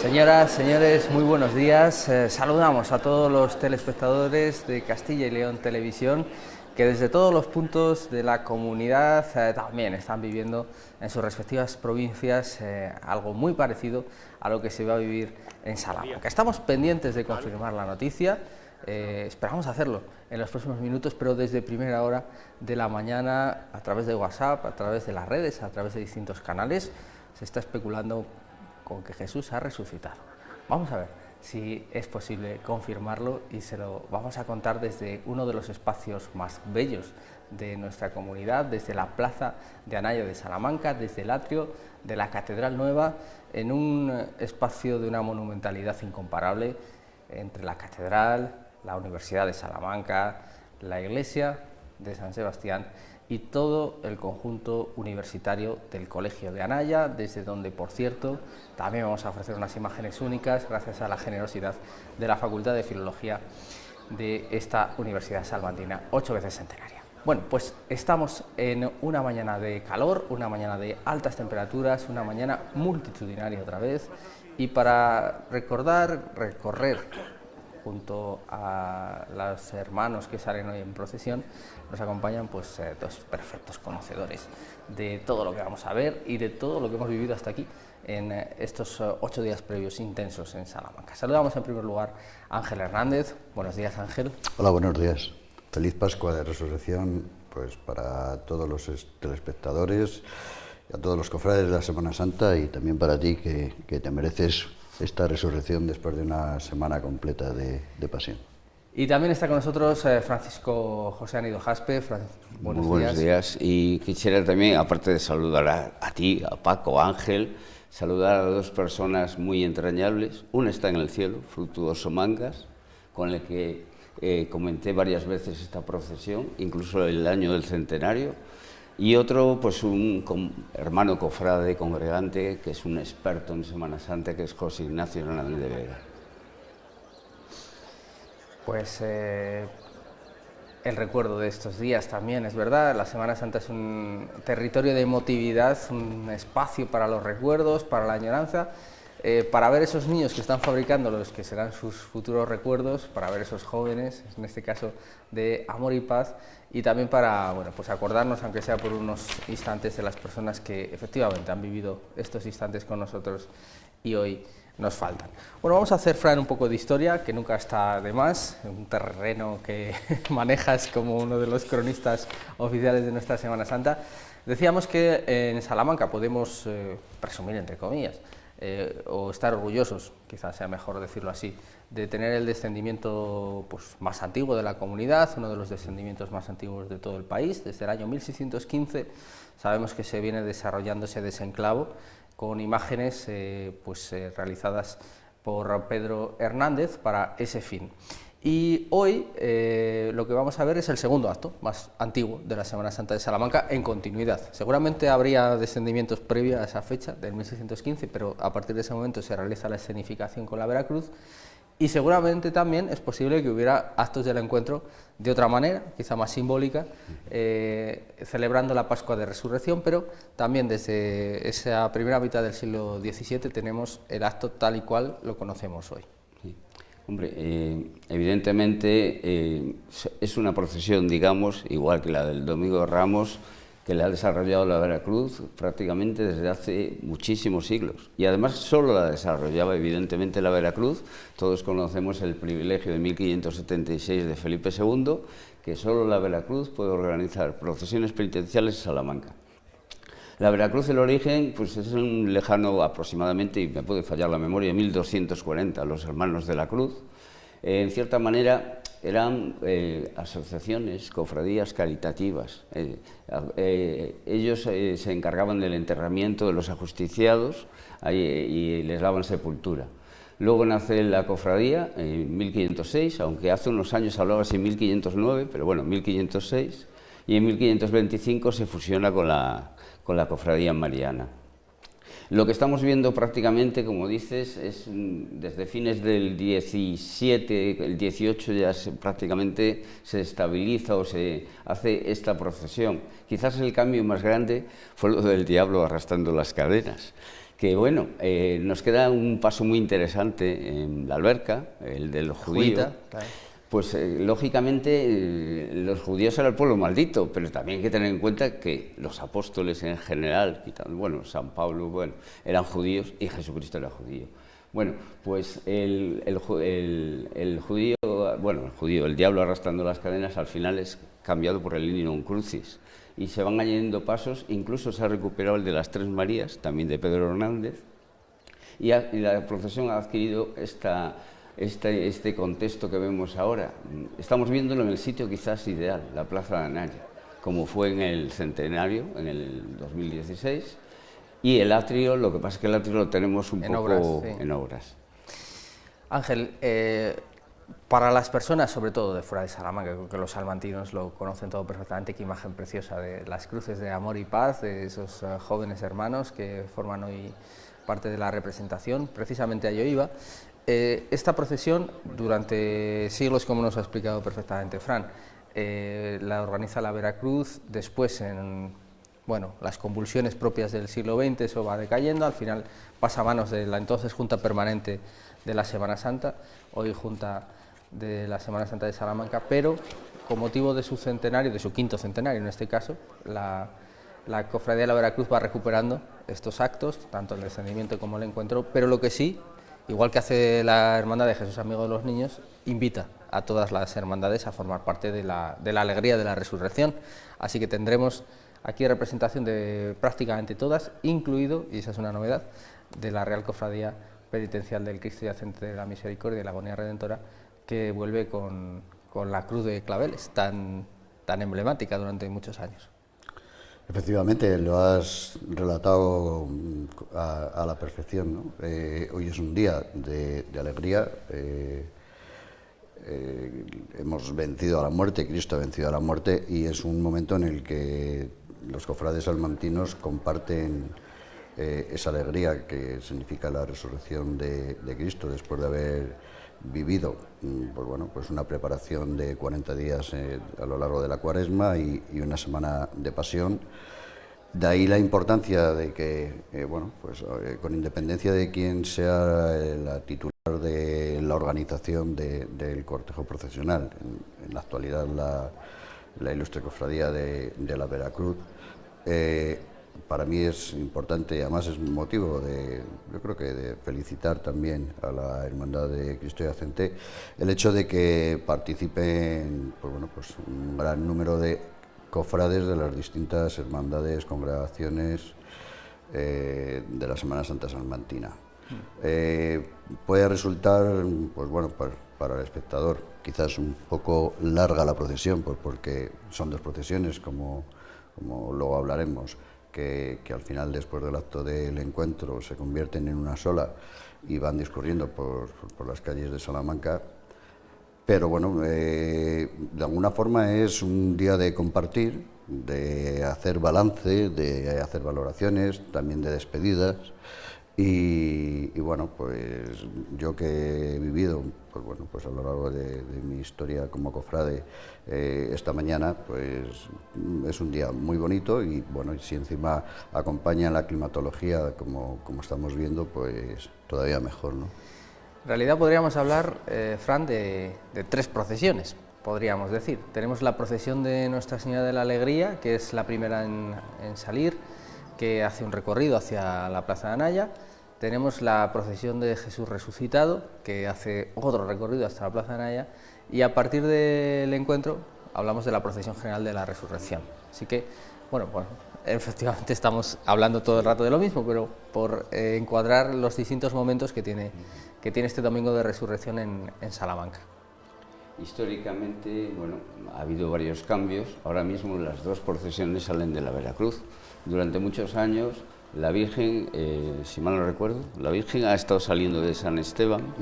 Señoras, señores, muy buenos días. Saludamos a todos los telespectadores de Castilla y León Televisión que desde todos los puntos de la comunidad también están viviendo en sus respectivas provincias algo muy parecido a lo que se va a vivir en Salamanca. Estamos pendientes de confirmar la noticia, esperamos hacerlo en los próximos minutos, pero desde primera hora de la mañana, a través de WhatsApp, a través de las redes, a través de distintos canales, se está especulando con que Jesús ha resucitado. Vamos a ver si es posible confirmarlo y se lo vamos a contar desde uno de los espacios más bellos de nuestra comunidad, desde la plaza de Anaya de Salamanca, desde el atrio de la Catedral Nueva, en un espacio de una monumentalidad incomparable entre la Catedral, la Universidad de Salamanca, la Iglesia de San Sebastián y todo el conjunto universitario del Colegio de Anaya, desde donde, por cierto, también vamos a ofrecer unas imágenes únicas gracias a la generosidad de la Facultad de Filología de esta Universidad salmantina, 8 veces centenaria. Bueno, pues estamos en una mañana de calor, una mañana de altas temperaturas, una mañana multitudinaria otra vez, y para recorrer junto a los hermanos que salen hoy en procesión, nos acompañan pues dos perfectos conocedores de todo lo que vamos a ver y de todo lo que hemos vivido hasta aquí en estos 8 días previos intensos en Salamanca. Saludamos en primer lugar a Ángel Hernández. Buenos días, Ángel. Hola, buenos días. Feliz Pascua de Resurrección pues para todos los telespectadores y a todos los cofrades de la Semana Santa, y también para ti que te mereces esta resurrección después de una semana completa de pasión. Y también está con nosotros Francisco José Anido Jaspe. Muy buenos días. Y quisiera también, aparte de saludar a ti, a Paco, a Ángel, saludar a dos personas muy entrañables. Una está en el cielo, Fructuoso Mangas, con el que comenté varias veces esta procesión, incluso el año del centenario. Y otro, pues un hermano cofrade, congregante, que es un experto en Semana Santa, que es José Ignacio Hernández de Vega. Pues el recuerdo de estos días también, es verdad, la Semana Santa es un territorio de emotividad, un espacio para los recuerdos, para la añoranza, para ver esos niños que están fabricando los que serán sus futuros recuerdos, para ver esos jóvenes, en este caso de amor y paz, y también para pues acordarnos, aunque sea por unos instantes, de las personas que efectivamente han vivido estos instantes con nosotros y hoy nos faltan. Bueno, vamos a hacer, Fran, un poco de historia, que nunca está de más, un terreno que manejas como uno de los cronistas oficiales de nuestra Semana Santa. Decíamos que en Salamanca podemos presumir, entre comillas, o estar orgullosos, quizás sea mejor decirlo así, de tener el descendimiento pues, más antiguo de la comunidad, uno de los descendimientos más antiguos de todo el país. Desde el año 1615 sabemos que se viene desarrollando ese desenclavo con imágenes realizadas por Pedro Hernández para ese fin. Y hoy lo que vamos a ver es el segundo acto más antiguo de la Semana Santa de Salamanca en continuidad. Seguramente habría descendimientos previos a esa fecha, del 1615, pero a partir de ese momento se realiza la escenificación con la Veracruz, y seguramente también es posible que hubiera actos del encuentro de otra manera, quizá más simbólica, celebrando la Pascua de Resurrección, pero también desde esa primera mitad del siglo XVII tenemos el acto tal y cual lo conocemos hoy. Sí. Hombre, evidentemente es una procesión, digamos, igual que la del Domingo de Ramos, que la ha desarrollado la Veracruz prácticamente desde hace muchísimos siglos. Y además solo la desarrollaba evidentemente la Veracruz. Todos conocemos el privilegio de 1576 de Felipe II, que solo la Veracruz puede organizar procesiones penitenciales en Salamanca. La Veracruz, el origen, pues es un lejano aproximadamente, y me puede fallar la memoria, 1240, los Hermanos de la Cruz. En cierta manera eran asociaciones, cofradías caritativas. Ellos se encargaban del enterramiento de los ajusticiados y les daban sepultura. Luego nace la cofradía en 1506, aunque hace unos años hablaba en 1509, pero bueno, 1506, y en 1525 se fusiona con la cofradía mariana. Lo que estamos viendo prácticamente, como dices, es desde fines del 17, el 18 ya prácticamente se estabiliza o se hace esta procesión. Quizás el cambio más grande fue lo del diablo arrastrando las cadenas, Que bueno, nos queda un paso muy interesante en la alberca, el del judío. Claro. Pues lógicamente los judíos eran el pueblo maldito, pero también hay que tener en cuenta que los apóstoles en general, bueno, San Pablo, bueno, eran judíos y Jesucristo era judío. Bueno, pues el judío, el diablo arrastrando las cadenas, al final es cambiado por el Linum Crucis. Y se van añadiendo pasos, incluso se ha recuperado el de las Tres Marías, también de Pedro Hernández, y la procesión ha adquirido este contexto que vemos ahora. Estamos viéndolo en el sitio quizás ideal, la Plaza de Anaya, como fue en el centenario, en el 2016, y el atrio, lo que pasa es que el atrio lo tenemos un poco en obras. Ángel, para las personas, sobre todo de fuera de Salamanca, creo que los salmantinos lo conocen todo perfectamente, qué imagen preciosa de las cruces de amor y paz, de esos jóvenes hermanos que forman hoy parte de la representación. Precisamente a ello iba. Esta procesión, durante siglos, como nos ha explicado perfectamente Fran, la organiza la Veracruz, después las convulsiones propias del siglo XX, eso va decayendo, al final pasa a manos de la entonces Junta Permanente de la Semana Santa, hoy Junta de la Semana Santa de Salamanca, pero con motivo de su centenario, de su quinto centenario en este caso, la Cofradía de la Veracruz va recuperando estos actos, tanto el descendimiento como el encuentro, pero lo que sí, igual que hace la Hermandad de Jesús Amigo de los Niños, invita a todas las hermandades a formar parte de la alegría de la resurrección, así que tendremos aquí representación de prácticamente todas, incluido, y esa es una novedad, de la Real Cofradía Penitencial del Cristo Yacente de la Misericordia y de la Agonía Redentora, que vuelve con la cruz de claveles, tan emblemática durante muchos años. Efectivamente, lo has relatado a la perfección, ¿no? Hoy es un día de alegría, hemos vencido a la muerte, Cristo ha vencido a la muerte, y es un momento en el que los cofrades salmantinos comparten esa alegría que significa la resurrección de Cristo, después de haber vivido pues una preparación de 40 días a lo largo de la Cuaresma y una semana de pasión. De ahí la importancia de que, con independencia de quién sea la titular de la organización del cortejo procesional, en la actualidad la ilustre cofradía de la Veracruz, para mí es importante, y además es motivo yo creo que de felicitar también a la Hermandad de Cristo Yacente, el hecho de que participen un gran número de cofrades de las distintas hermandades, congregaciones de la Semana Santa salmantina. Puede resultar, para el espectador, quizás un poco larga la procesión, porque son dos procesiones, como luego hablaremos, que al final, después del acto del encuentro, se convierten en una sola y van discurriendo por las calles de Salamanca. Pero de alguna forma es un día de compartir, de hacer balance, de hacer valoraciones, también de despedidas. Y pues yo que he vivido a lo largo de mi historia como cofrade esta mañana, pues es un día muy bonito y si encima acompaña la climatología como estamos viendo, pues todavía mejor, ¿no? En realidad podríamos hablar, Fran, de tres procesiones, podríamos decir. Tenemos la procesión de Nuestra Señora de la Alegría, que es la primera en salir, que hace un recorrido hacia la Plaza de Anaya. Tenemos la procesión de Jesús Resucitado, que hace otro recorrido hasta la Plaza de Anaya, y a partir del encuentro hablamos de la procesión general de la Resurrección. Así que, efectivamente estamos hablando todo el rato de lo mismo, pero por encuadrar los distintos momentos que tiene este domingo de resurrección en Salamanca. Históricamente, ha habido varios cambios. Ahora mismo las dos procesiones salen de la Veracruz. Durante muchos años la Virgen, si mal no recuerdo, la Virgen ha estado saliendo de San Esteban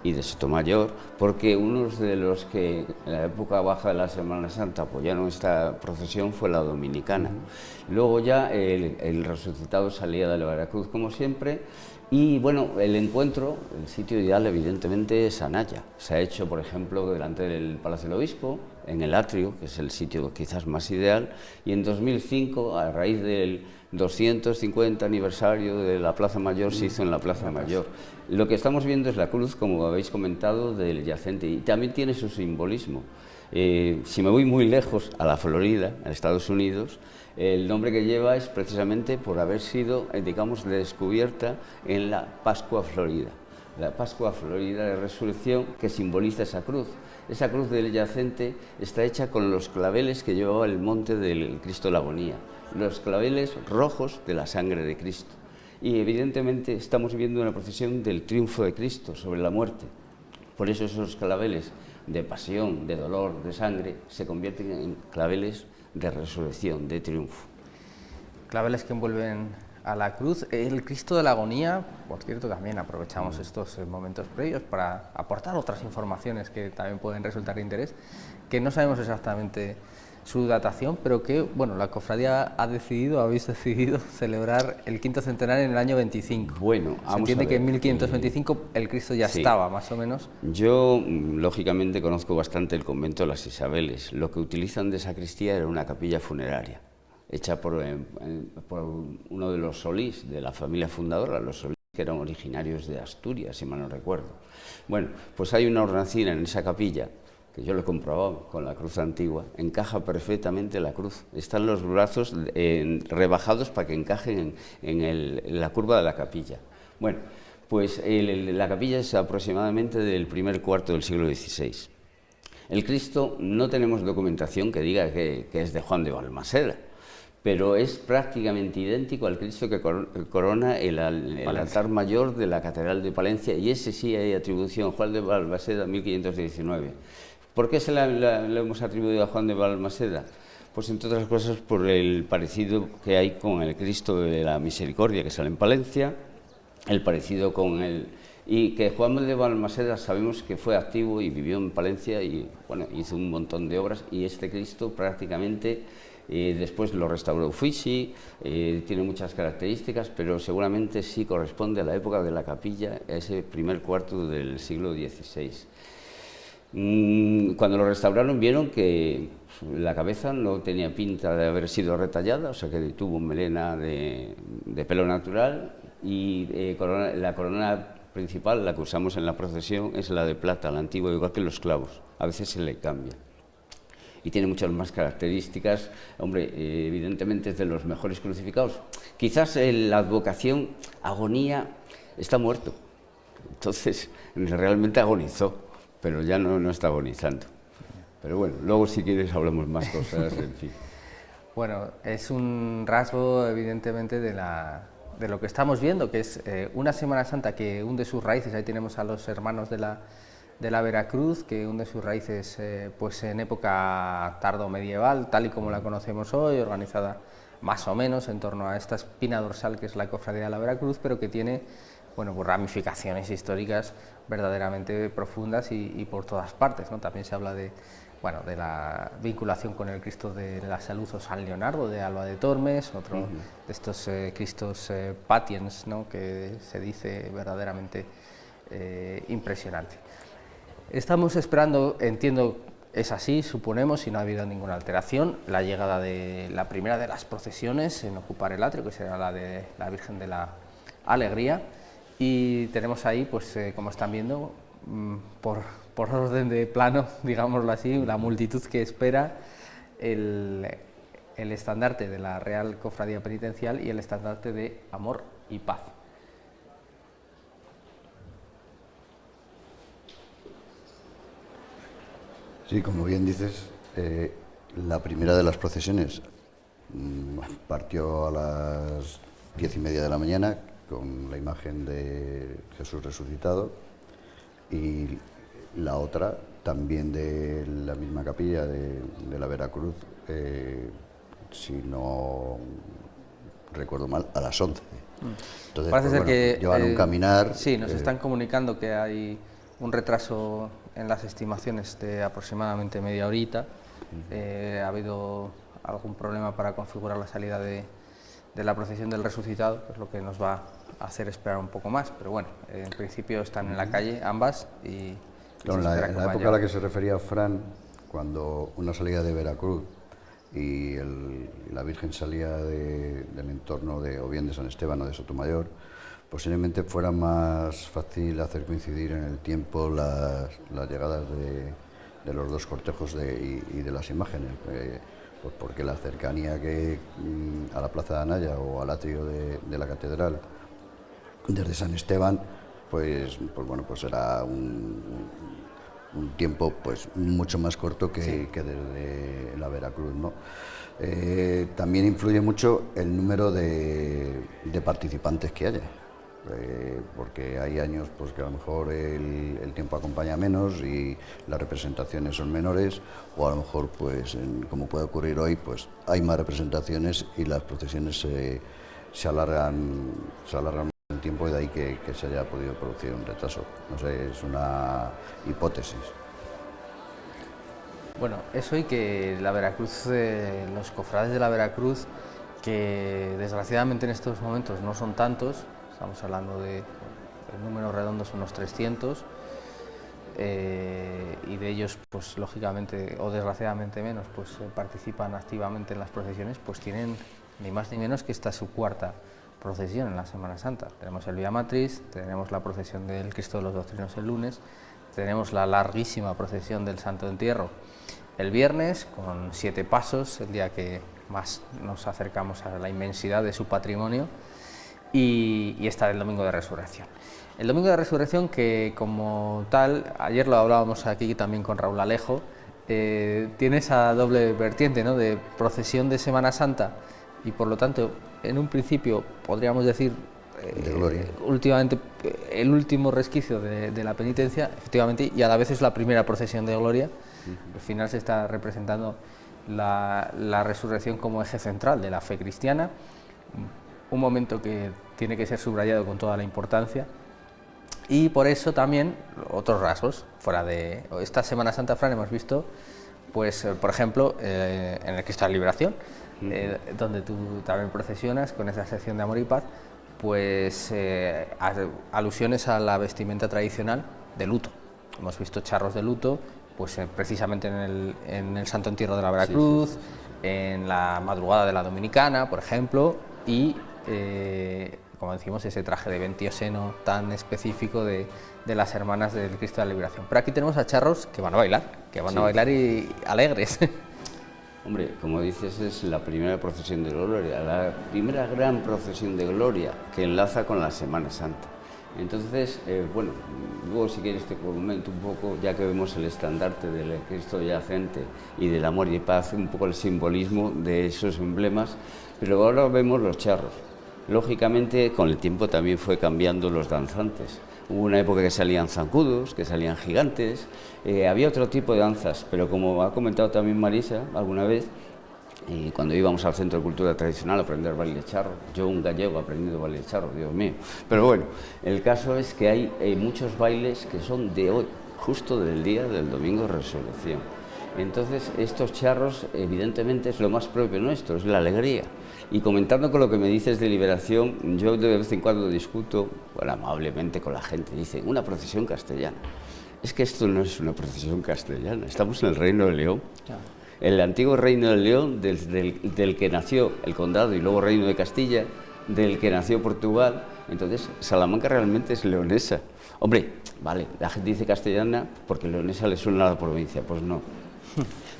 y de Sotomayor, porque unos de los que en la época baja de la Semana Santa apoyaron esta procesión fue la dominicana. Luego ya el resucitado salía de la Veracruz, como siempre, y el encuentro, el sitio ideal evidentemente es Anaya. Se ha hecho, por ejemplo, delante del Palacio del Obispo, en el atrio, que es el sitio quizás más ideal, y en 2005, a raíz del 250 aniversario de la Plaza Mayor se hizo en la Plaza Mayor. Lo que estamos viendo es la cruz, como habéis comentado, del yacente, y también tiene su simbolismo. Si me voy muy lejos, a la Florida, en Estados Unidos, el nombre que lleva es precisamente por haber sido, digamos, descubierta en la Pascua Florida. La Pascua Florida de Resurrección, que simboliza esa cruz. Esa cruz del yacente está hecha con los claveles que llevaba el monte del Cristo de la Agonía, los claveles rojos de la sangre de Cristo. Y evidentemente estamos viendo una procesión del triunfo de Cristo sobre la muerte. Por eso esos claveles de pasión, de dolor, de sangre, se convierten en claveles de resurrección, de triunfo. Claveles que envuelven a la cruz. El Cristo de la Agonía, por cierto, también aprovechamos estos momentos previos para aportar otras informaciones que también pueden resultar de interés, que no sabemos exactamente su datación, pero que, bueno, la cofradía habéis decidido celebrar el quinto centenario en el año 25. Bueno, se entiende que en 1525 el Cristo ya estaba, más o menos. Yo, lógicamente, conozco bastante el convento de las Isabeles. Lo que utilizan de sacristía era una capilla funeraria, hecha por uno de los Solís, de la familia fundadora, los Solís, que eran originarios de Asturias, si mal no recuerdo. Bueno, pues hay una hornacina en esa capilla, que yo lo he comprobado con la cruz antigua, encaja perfectamente la cruz. Están los brazos rebajados para que encajen en la curva de la capilla. Bueno, pues la capilla es aproximadamente del primer cuarto del siglo XVI. El Cristo no tenemos documentación que diga que es de Juan de Balmaseda, pero es prácticamente idéntico al Cristo que corona el altar mayor de la Catedral de Palencia, y ese sí hay atribución, Juan de Balmaseda, 1519. ¿Por qué se le hemos atribuido a Juan de Balmaseda? Pues entre otras cosas por el parecido que hay con el Cristo de la Misericordia que sale en Palencia, el parecido con el... Y que Juan de Balmaseda sabemos que fue activo y vivió en Palencia y bueno, hizo un montón de obras, y este Cristo prácticamente después lo restauró Uffizi, tiene muchas características, pero seguramente sí corresponde a la época de la capilla, a ese primer cuarto del siglo XVI. Cuando lo restauraron vieron que la cabeza no tenía pinta de haber sido retallada, o sea que tuvo melena de pelo natural, y la corona principal, la que usamos en la procesión, es la de plata, la antigua, igual que los clavos, a veces se le cambia. Y tiene muchas más características. Hombre, evidentemente es de los mejores crucificados. Quizás la advocación agonía está muerto, entonces realmente agonizó, pero ya no está agonizando. Pero bueno, luego si quieres hablamos más cosas, en fin. Bueno, es un rasgo evidentemente de lo que estamos viendo, que es una Semana Santa que hunde sus raíces. Ahí tenemos a los hermanos de la Veracruz, que hunde sus raíces pues en época tardo-medieval, tal y como la conocemos hoy, organizada más o menos en torno a esta espina dorsal que es la Cofradía de la Veracruz, pero que tiene, bueno, pues ramificaciones históricas verdaderamente profundas y por todas partes, ¿no? También se habla de la vinculación con el Cristo de la Salud o San Leonardo de Alba de Tormes, otro de estos Cristos patiens, ¿no? Que se dice verdaderamente impresionante. Estamos esperando, entiendo, es así, suponemos, si no ha habido ninguna alteración, la llegada de la primera de las procesiones en ocupar el atrio, que será la de la Virgen de la Alegría, y tenemos ahí, pues como están viendo, por orden de plano, digámoslo así, la multitud que espera el estandarte de la Real Cofradía Penitencial y el estandarte de Amor y Paz. Sí, como bien dices, la primera de las procesiones partió a las 10:30 de la mañana con la imagen de Jesús resucitado, y la otra también de la misma capilla de la Veracruz, si no recuerdo mal, a las 11. Entonces, parece ser que llevan un caminar. Sí, nos están comunicando que hay un retraso en las estimaciones de aproximadamente media horita. Ha habido algún problema para configurar la salida de la procesión del resucitado, que es lo que nos va a hacer esperar un poco más, pero bueno, en principio están en la calle ambas y... Claro, en la época a la que se refería Fran, cuando una salida de Veracruz y la Virgen salía del entorno o bien de San Esteban o de Sotomayor, posiblemente fuera más fácil hacer coincidir en el tiempo las llegadas de los dos cortejos y de las imágenes, pues porque la cercanía a la Plaza de Anaya o al atrio de la catedral desde San Esteban, pues era un tiempo pues mucho más corto que desde la Veracruz, ¿no? También influye mucho el número de participantes que haya, porque hay años pues que a lo mejor el tiempo acompaña menos y las representaciones son menores, o a lo mejor pues como puede ocurrir hoy, pues hay más representaciones y las procesiones se alargan el tiempo, y de ahí que se haya podido producir un retraso. No sé, es una hipótesis. Bueno, eso, y que la Veracruz, los cofrades de la Veracruz, que desgraciadamente en estos momentos no son tantos, estamos hablando de números redondos, unos 300, y de ellos, pues lógicamente o desgraciadamente menos, pues participan activamente en las procesiones, pues tienen ni más ni menos que esta su cuarta procesión en la Semana Santa. Tenemos el Vía Matriz, tenemos la procesión del Cristo de los Doctrinos el lunes, tenemos la larguísima procesión del Santo Entierro el viernes, con 7 pasos, el día que más nos acercamos a la inmensidad de su patrimonio, y está el Domingo de Resurrección. El Domingo de Resurrección, que como tal, ayer lo hablábamos aquí también con Raúl Alejo, tiene esa doble vertiente, ¿no?, de procesión de Semana Santa, y por lo tanto, en un principio, podríamos decir, de gloria. Últimamente, el último resquicio de la penitencia, efectivamente, y a la vez es la primera procesión de gloria. Al final se está representando la resurrección como eje central de la fe cristiana, un momento que tiene que ser subrayado con toda la importancia. Y por eso también otros rasgos, fuera de esta Semana Santa, Fran, hemos visto, pues por ejemplo, en el Cristo de la Liberación, donde tú también procesionas con esa sección de Amor y Paz, pues alusiones a la vestimenta tradicional de luto. Hemos visto charros de luto, pues precisamente en el Santo Entierro de la Veracruz, en la madrugada de la Dominicana, por ejemplo, y como decimos, ese traje de ventioseno tan específico de las hermanas del Cristo de la Liberación. Pero aquí tenemos a charros que van a bailar y alegres. Hombre, como dices, es la primera procesión de gloria, la primera gran procesión de gloria que enlaza con la Semana Santa. Entonces, bueno, luego si quieres te comento un poco, ya que vemos el estandarte del Cristo yacente y del Amor y Paz, un poco el simbolismo de esos emblemas, pero ahora vemos los charros. Lógicamente, con el tiempo también fue cambiando los danzantes. Hubo una época que salían zancudos, que salían gigantes, había otro tipo de danzas, pero como ha comentado también Marisa alguna vez, cuando íbamos al Centro de Cultura Tradicional a aprender baile charro, yo un gallego aprendiendo baile charro, Dios mío, pero bueno, el caso es que hay muchos bailes que son de hoy, justo del día del Domingo de Resurrección. Entonces estos charros evidentemente es lo más propio nuestro, es la alegría. Y comentando con lo que me dices de liberación, yo de vez en cuando discuto, bueno, amablemente con la gente, dicen, una procesión castellana. Es que esto no es una procesión castellana, estamos en el Reino de León. El antiguo Reino de León, del que nació el condado y luego Reino de Castilla, del que nació Portugal. Entonces, Salamanca realmente es leonesa. Hombre, vale, la gente dice castellana porque leonesa le suena a la provincia, pues no.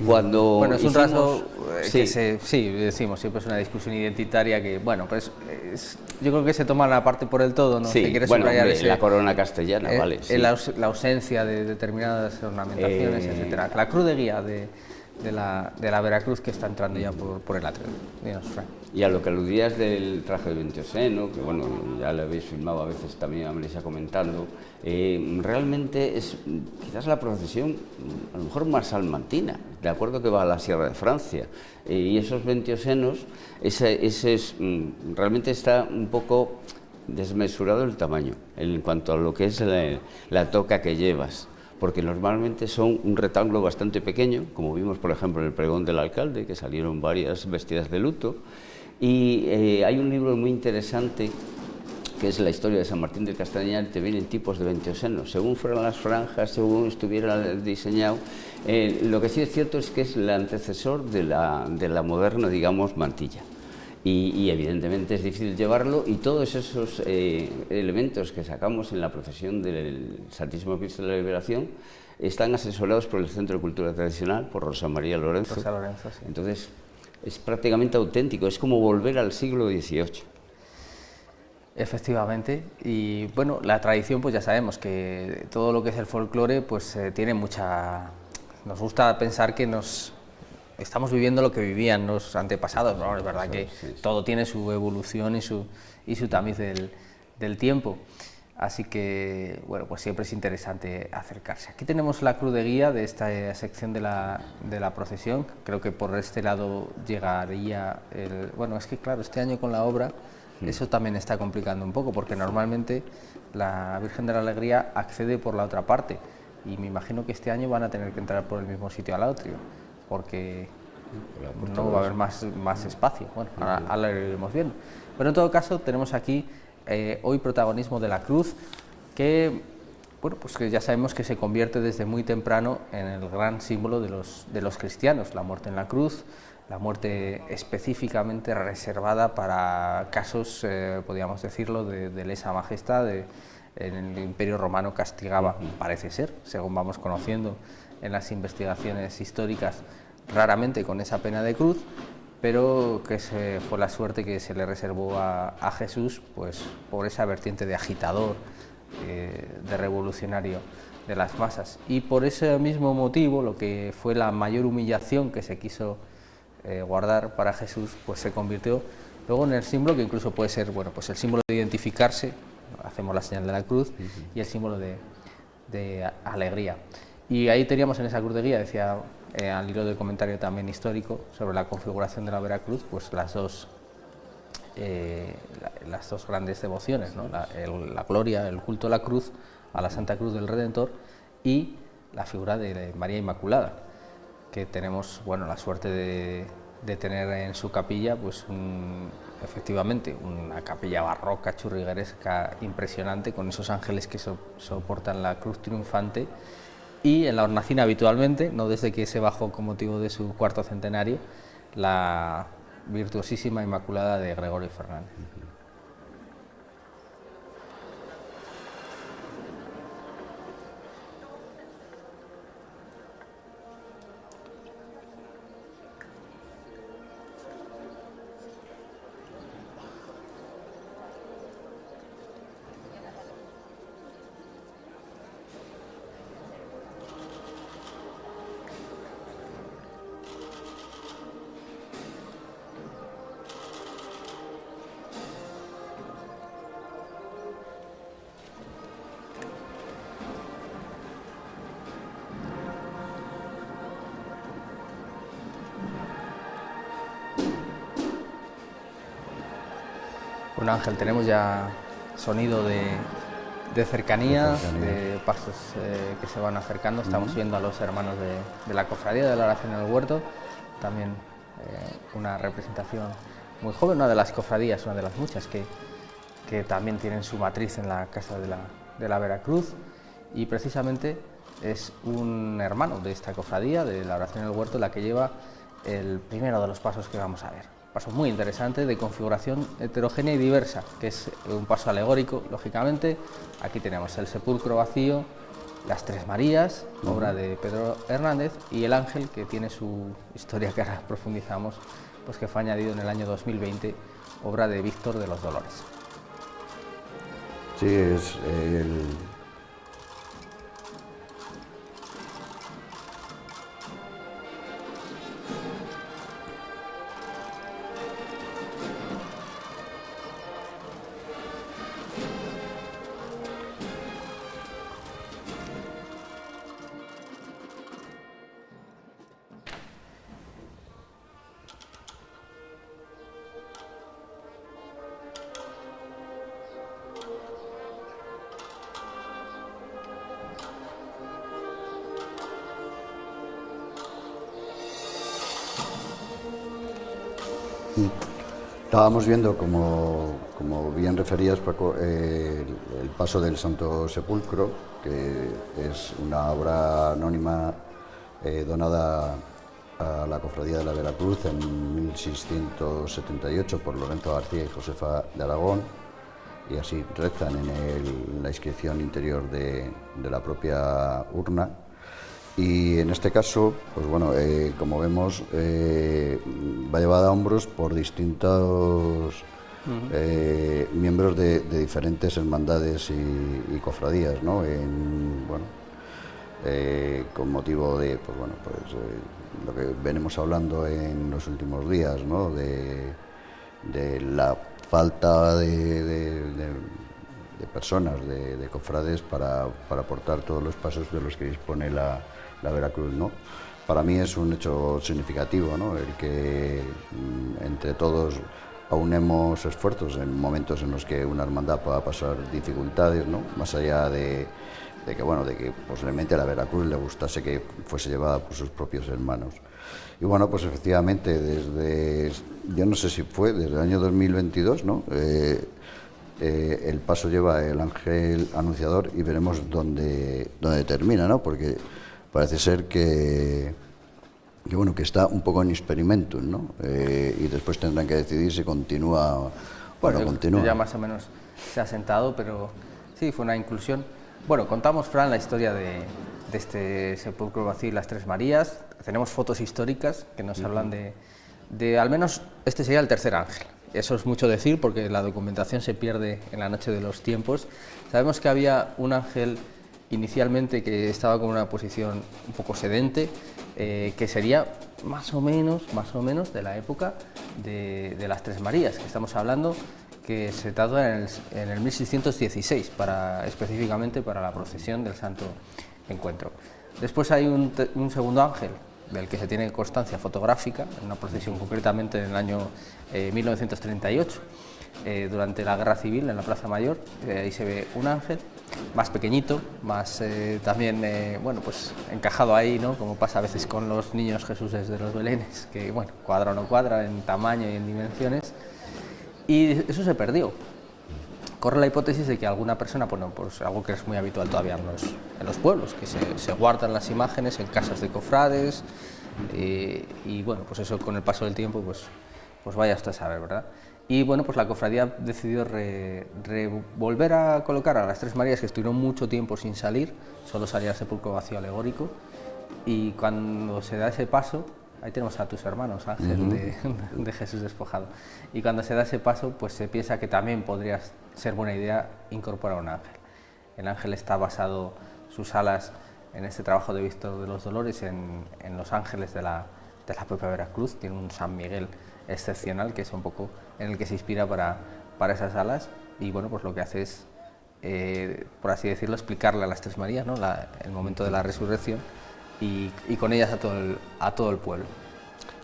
Cuando bueno, es un rasgo que sí, decimos, siempre es una discusión identitaria que, bueno, pues yo creo que se toma la parte por el todo, ¿no? Sí, que quiere bueno, subrayar la corona castellana, vale. Sí. La ausencia de determinadas ornamentaciones, etcétera. La cruz de guía de la Veracruz, que está entrando ya por el atrio. Dinos, Frank. Y a lo que aludías del traje de ventioseno, que bueno, ya lo habéis filmado a veces también a Melissa comentando, realmente es quizás la procesión a lo mejor más salmantina, de acuerdo que va a la Sierra de Francia, y esos ventiosenos, realmente está un poco desmesurado el tamaño en cuanto a lo que es la toca que llevas, porque normalmente son un rectángulo bastante pequeño, como vimos por ejemplo en el pregón del alcalde, que salieron varias vestidas de luto, y hay un libro muy interesante que es la historia de San Martín del Castañar, te vienen tipos de ventiosenos, según fueran las franjas, según estuviera diseñado. Lo que sí es cierto es que es el antecesor de la moderna, digamos, mantilla. Y evidentemente es difícil llevarlo, y todos esos elementos que sacamos en la procesión del Santísimo Cristo de la Liberación están asesorados por el Centro de Cultura Tradicional, por Rosa María Lorenzo. Rosa Lorenzo, sí. Entonces es prácticamente auténtico, es como volver al siglo XVIII. Efectivamente, y bueno, la tradición, pues ya sabemos que todo lo que es el folclore pues tiene mucha... Nos gusta pensar que estamos viviendo lo que vivían los antepasados, ¿no? Es verdad que todo tiene su evolución y su tamiz del tiempo, así que bueno, pues siempre es interesante acercarse. Aquí tenemos la cruz de guía de esta sección de la procesión. Creo que por este lado llegaría bueno, es que claro, este año con la obra eso también está complicando un poco, porque normalmente la Virgen de la Alegría accede por la otra parte, y me imagino que este año van a tener que entrar por el mismo sitio al atrio, porque no va a haber más espacio. Bueno, ahora lo iremos viendo. Pero en todo caso tenemos aquí hoy protagonismo de la cruz, que bueno, pues que ya sabemos que se convierte desde muy temprano en el gran símbolo de los cristianos, la muerte en la cruz, la muerte específicamente reservada para casos, podríamos decirlo, de lesa majestad. En el Imperio Romano castigaba, parece ser, según vamos conociendo en las investigaciones históricas, raramente con esa pena de cruz, pero que fue la suerte que se le reservó a Jesús, pues por esa vertiente de agitador, de revolucionario de las masas. Y por ese mismo motivo, lo que fue la mayor humillación que se quiso guardar para Jesús, pues se convirtió luego en el símbolo que incluso puede ser, bueno, pues el símbolo de identificarse, hacemos la señal de la cruz, y el símbolo de alegría. Y ahí teníamos en esa cruz de guía, decía al hilo del comentario también histórico sobre la configuración de la Veracruz, pues las dos grandes devociones, ¿no? La gloria, el culto a la cruz, a la Santa Cruz del Redentor, y la figura de María Inmaculada, que tenemos, bueno, la suerte de tener en su capilla, pues efectivamente una capilla barroca, churrigueresca, impresionante, con esos ángeles que soportan la cruz triunfante, y en la hornacina habitualmente, no desde que se bajó con motivo de su cuarto centenario, la virtuosísima Inmaculada de Gregorio Fernández. Bueno, Ángel, tenemos ya sonido de cercanía, de pasos que se van acercando. Estamos viendo a los hermanos de la Cofradía de la Oración en el Huerto, también una representación muy joven, una de las cofradías, una de las muchas que también tienen su matriz en la Casa de la Veracruz, y precisamente es un hermano de esta cofradía, de la Oración en el Huerto, la que lleva el primero de los pasos que vamos a ver. Paso muy interesante, de configuración heterogénea y diversa, que es un paso alegórico, lógicamente. Aquí tenemos el sepulcro vacío, las Tres Marías, obra de Pedro Hernández, y el ángel, que tiene su historia que ahora profundizamos, pues que fue añadido en el año 2020, obra de Víctor de los Dolores. Sí, es Estábamos viendo, como bien referías, Paco, el paso del Santo Sepulcro, que es una obra anónima donada a la Cofradía de la Veracruz en 1678 por Lorenzo García y Josefa de Aragón, y así rezan en la inscripción interior de la propia urna. Y en este caso, pues bueno, como vemos, va llevada a hombros por distintos miembros de diferentes hermandades y cofradías, ¿no? Con motivo de, pues bueno, lo que venimos hablando en los últimos días, ¿no? De la falta de personas, de cofrades para aportar todos los pasos de los que dispone la Veracruz, ¿no? Para mí es un hecho significativo, ¿no? El que entre todos aunemos esfuerzos en momentos en los que una hermandad pueda pasar dificultades, ¿no? Más allá de que posiblemente a la Veracruz le gustase que fuese llevada por sus propios hermanos. Y bueno, pues efectivamente, yo no sé si fue desde el año 2022, ¿no? El paso lleva el ángel anunciador y veremos dónde termina, ¿no? Porque parece ser que está un poco en experimentum, ¿no? Y después tendrán que decidir si continúa. Bueno, continúa. Ya más o menos se ha sentado, pero sí, fue una inclusión. Bueno, contamos, Fran, la historia de este sepulcro vacío y las Tres Marías. Tenemos fotos históricas que nos hablan de al menos este sería el tercer ángel. Eso es mucho decir porque la documentación se pierde en la noche de los tiempos. Sabemos que había un ángel inicialmente que estaba con una posición un poco sedente, que sería más o menos de la época de las Tres Marías, que estamos hablando que se trató en el 1616, específicamente para la procesión del Santo Encuentro. Después hay un segundo ángel, del que se tiene constancia fotográfica, en una procesión concretamente en el año 1938, durante la Guerra Civil en la Plaza Mayor. Ahí se ve un ángel más pequeñito, más también pues encajado ahí, ¿no? Como pasa a veces con los niños Jesuses de los Belenes, que bueno, cuadra o no cuadra en tamaño y en dimensiones, y eso se perdió. Corre la hipótesis de que alguna persona, bueno, pues algo que es muy habitual todavía en los pueblos, que se guardan las imágenes en casas de cofrades, y bueno, pues eso con el paso del tiempo, pues vaya usted a saber, ¿verdad? Y bueno, pues la cofradía decidió volver a colocar a las Tres Marías, que estuvieron mucho tiempo sin salir, solo salía el sepulcro vacío alegórico, y cuando se da ese paso, ahí tenemos a tus hermanos, Ángel, de Jesús despojado, y cuando se da ese paso, pues se piensa que también podría ser buena idea incorporar un ángel. El ángel está basado, sus alas, en este trabajo de Víctor de los Dolores, en los ángeles de la propia Veracruz. Tiene un San Miguel excepcional, que es un poco en el que se inspira para esas alas, y bueno, pues lo que hace es, por así decirlo, explicarle a las Tres Marías, ¿no? El momento de la resurrección, y con ellas a todo el pueblo.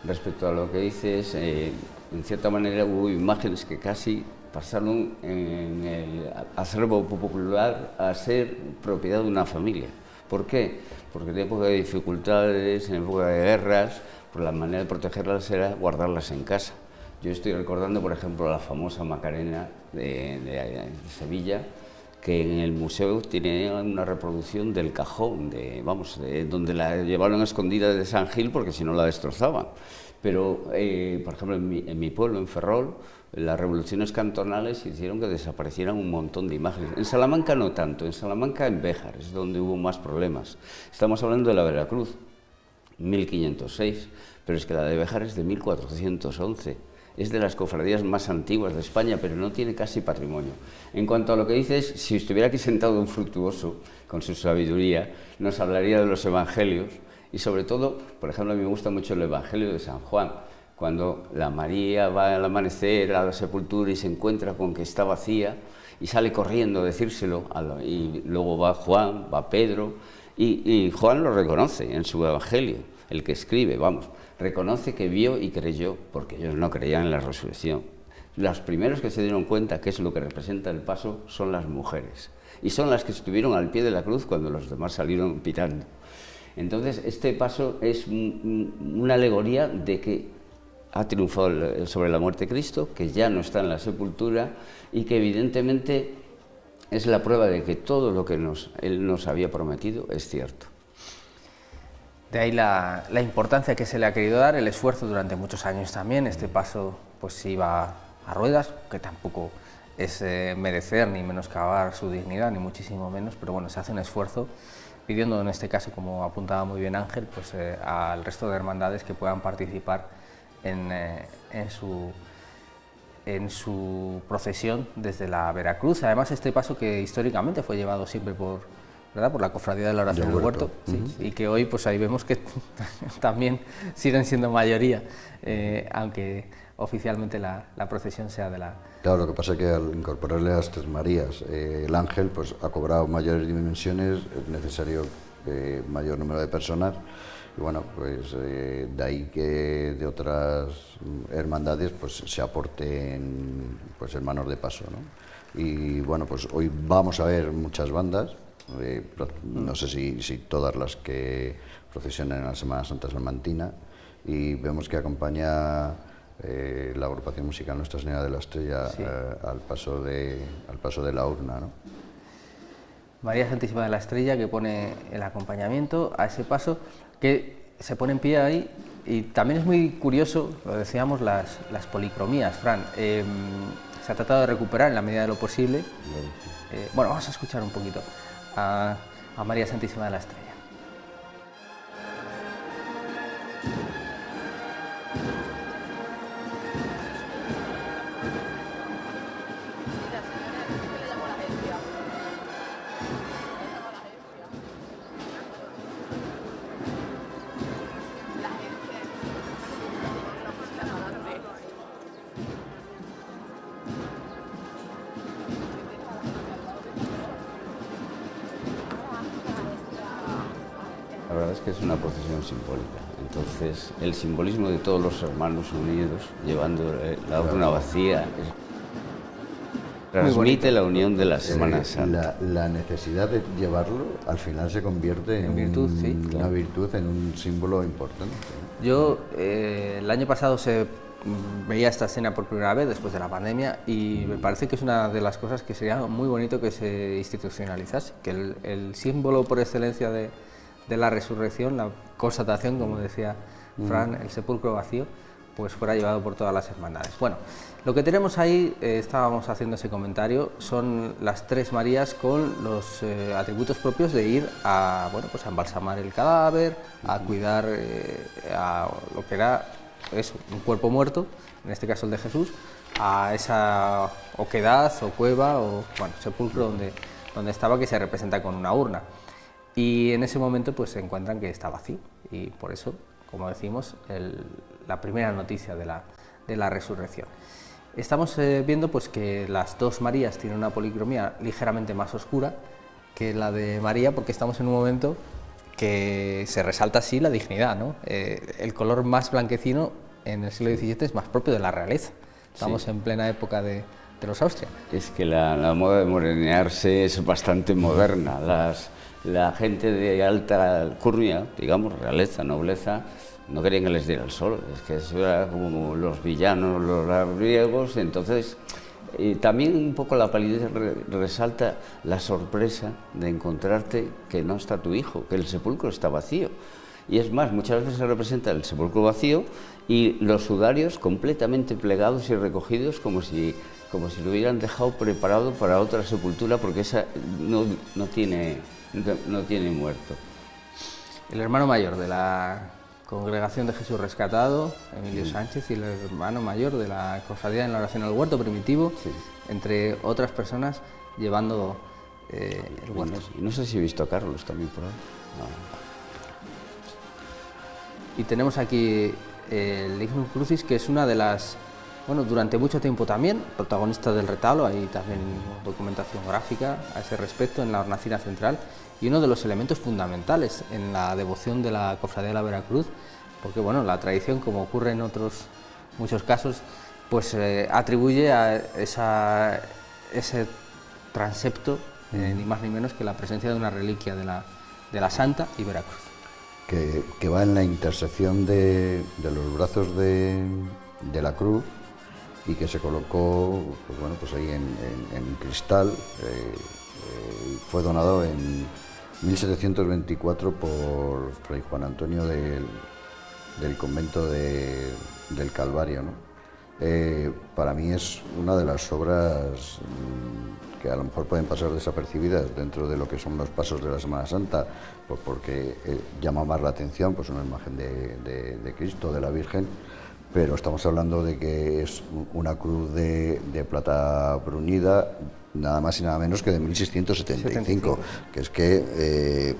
Respecto a lo que dices, en cierta manera hubo imágenes que casi pasaron en el acervo popular a ser propiedad de una familia. ¿Por qué? Porque en época de dificultades, en época de guerras, pues la manera de protegerlas era guardarlas en casa. Yo estoy recordando, por ejemplo, la famosa Macarena de Sevilla, que en el museo tiene una reproducción del cajón, donde la llevaron escondida de San Gil, porque si no la destrozaban. Pero, por ejemplo, en mi pueblo, en Ferrol, las revoluciones cantonales hicieron que desaparecieran un montón de imágenes. En Salamanca no tanto, en Salamanca, en Béjar, es donde hubo más problemas. Estamos hablando de la Veracruz, 1506, pero es que la de Béjar es de 1411. Es de las cofradías más antiguas de España, pero no tiene casi patrimonio. En cuanto a lo que dices, si estuviera aquí sentado un fructuoso, con su sabiduría, nos hablaría de los evangelios, y sobre todo, por ejemplo, a mí me gusta mucho el Evangelio de San Juan, cuando la María va al amanecer a la sepultura y se encuentra con que está vacía, y sale corriendo a decírselo, y luego va Juan, va Pedro, y Juan lo reconoce en su Evangelio, el que escribe, reconoce que vio y creyó, porque ellos no creían en la resurrección. Los primeros que se dieron cuenta que es lo que representa el paso son las mujeres, y son las que estuvieron al pie de la cruz cuando los demás salieron pitando. Entonces, este paso es una alegoría de que ha triunfado sobre la muerte de Cristo, que ya no está en la sepultura y que evidentemente es la prueba de que todo lo que Él nos había prometido es cierto. De ahí la importancia que se le ha querido dar, el esfuerzo durante muchos años también. Este paso pues iba a ruedas, que tampoco es merecer ni menoscabar su dignidad, ni muchísimo menos, pero bueno, se hace un esfuerzo pidiendo en este caso, como apuntaba muy bien Ángel, pues al resto de hermandades que puedan participar en su procesión desde la Veracruz. Además, este paso que históricamente fue llevado siempre por la Cofradía de la Oración del Huerto, sí, y que hoy pues ahí vemos que también siguen siendo mayoría, aunque oficialmente la procesión sea de la... Claro, lo que pasa es que al incorporarle a las Tres Marías el ángel pues ha cobrado mayores dimensiones, es necesario mayor número de personas, y bueno, pues de ahí que de otras hermandades pues se aporten pues hermanos de paso, ¿no? Y bueno, pues hoy vamos a ver muchas bandas, no sé si todas las que procesionan en la Semana Santa Salmantina, y vemos que acompaña la agrupación musical Nuestra Señora de la Estrella, sí, al paso de la urna, ¿no? María Santísima de la Estrella, que pone el acompañamiento a ese paso, que se pone en pie ahí. Y también es muy curioso, lo decíamos, las policromías, Fran. Se ha tratado de recuperar en la medida de lo posible. Bueno, vamos a escuchar un poquito a María Santísima de la Estrella. La verdad es que es una procesión simbólica, entonces el simbolismo de todos los hermanos unidos llevando la urna vacía transmite la unión de la Semana Santa. La necesidad de llevarlo al final se convierte en virtud, sí, claro, una virtud, en un símbolo importante, ¿no? Yo el año pasado veía esta escena por primera vez después de la pandemia y me parece que es una de las cosas que sería muy bonito que se institucionalizase, que el símbolo por excelencia de la resurrección, la constatación, como decía Fran, el sepulcro vacío, pues fuera llevado por todas las hermandades. Bueno, lo que tenemos ahí, estábamos haciendo ese comentario, son las Tres Marías con los atributos propios de ir a, bueno, pues a embalsamar el cadáver, a cuidar a lo que era eso, un cuerpo muerto, en este caso el de Jesús, a esa oquedad o cueva o bueno, sepulcro donde estaba, que se representa con una urna. Y en ese momento pues se encuentran que está vacío y por eso, como decimos, la primera noticia de la resurrección. Estamos viendo pues que las dos Marías tienen una policromía ligeramente más oscura que la de María, porque estamos en un momento que se resalta así la dignidad, ¿no? El color más blanquecino en el siglo XVII es más propio de la realeza. Estamos en plena época de los Austria. Es que la moda de morenearse es bastante moderna. La gente de alta alcurnia, digamos, realeza, nobleza, no querían que les diera el sol. Es que eso era como los villanos, los labriegos. Entonces, también un poco la palidez resalta la sorpresa de encontrarte que no está tu hijo, que el sepulcro está vacío. Y es más, muchas veces se representa el sepulcro vacío y los sudarios completamente plegados y recogidos como si lo hubieran dejado preparado para otra sepultura, porque esa no tiene muerto. El hermano mayor de la Congregación de Jesús Rescatado, Emilio Sánchez, y el hermano mayor de la Cofradía en la Oración al Huerto Primitivo, entre otras personas, llevando el huerto. No sé si he visto a Carlos también por ahí. Y tenemos aquí el Lignum Crucis, que es una de las, bueno, durante mucho tiempo también, protagonista del retablo, hay también documentación gráfica a ese respecto en la hornacina central, y uno de los elementos fundamentales en la devoción de la Cofradía de la Veracruz, porque bueno, la tradición, como ocurre en otros muchos casos, pues atribuye a ese transepto, ni más ni menos que la presencia de una reliquia de la Santa y Veracruz. Que va en la intersección de los brazos de de la cruz y que se colocó pues bueno, pues ahí en cristal. Fue donado en 1724 por Fray Juan Antonio del convento del Calvario, ¿no? Para mí es una de las obras que a lo mejor pueden pasar desapercibidas dentro de lo que son los pasos de la Semana Santa, pues porque llama más la atención, pues una imagen de Cristo, de la Virgen, pero estamos hablando de que es una cruz de plata brunida, nada más y nada menos que de 1675, que es que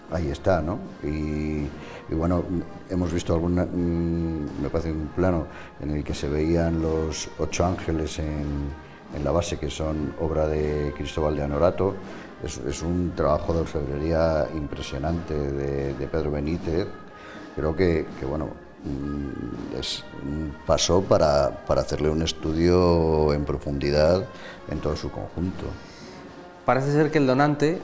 ahí está, ¿no? Y bueno, hemos visto me parece un plano en el que se veían los 8 ángeles en la base, que son obra de Cristóbal de Honorato. Es un trabajo de orfebrería impresionante de Pedro Benítez. Creo que bueno, es un paso para hacerle un estudio en profundidad en todo su conjunto. Parece ser que el donante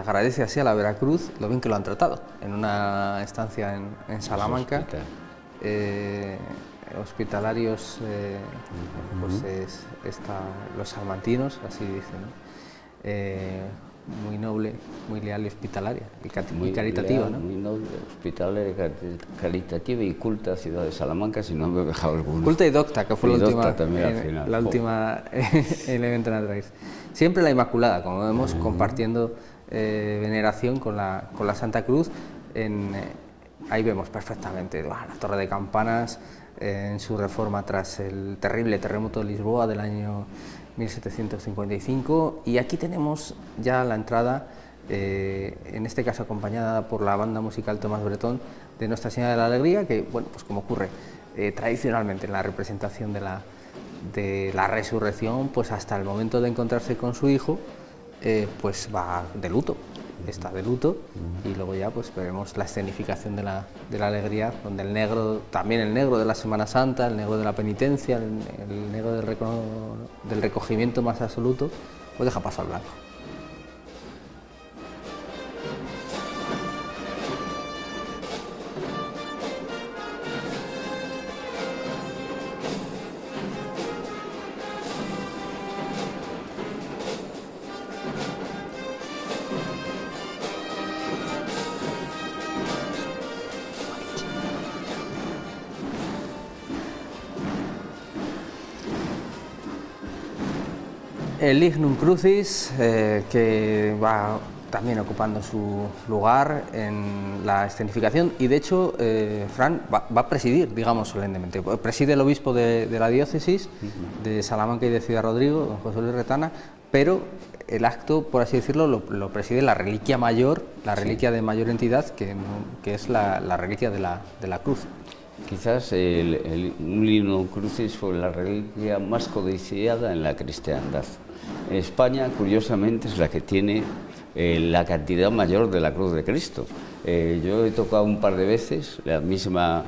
agradece así a la Veracruz lo bien que lo han tratado en una estancia en Salamanca. Hospitalarios, pues los salmantinos, así dicen, ¿no? Muy noble, muy leal y hospitalaria, y muy caritativa, leal, ¿no? Muy noble, hospitalaria, caritativa y culta ciudad de Salamanca, si no me he dejado alguno. Culta y docta, que fue la última elemento en Atraís. Siempre la Inmaculada, como vemos, compartiendo veneración con la Santa Cruz. Ahí vemos perfectamente la Torre de Campanas en su reforma tras el terrible terremoto de Lisboa del año 1755, y aquí tenemos ya la entrada, en este caso acompañada por la banda musical Tomás Bretón, de Nuestra Señora de la Alegría, que, bueno, pues como ocurre tradicionalmente en la representación de la resurrección, pues hasta el momento de encontrarse con su hijo, pues va de luto, está de luto, y luego ya pues veremos la escenificación de la alegría, donde también el negro de la Semana Santa, el negro de la penitencia, el negro del recogimiento más absoluto, pues deja paso al blanco. El Lignum Crucis, que va también ocupando su lugar en la escenificación, y de hecho Fran va a presidir, digamos, solemnemente. Preside el obispo de la diócesis de Salamanca y de Ciudad Rodrigo, don José Luis Retana, pero el acto, por así decirlo, lo preside la reliquia mayor, la reliquia de mayor entidad, que es la reliquia de la cruz. Quizás un Lignum Crucis fue la reliquia más codiciada en la cristiandad. España, curiosamente, es la que tiene la cantidad mayor de la Cruz de Cristo. Yo he tocado un par de veces la misma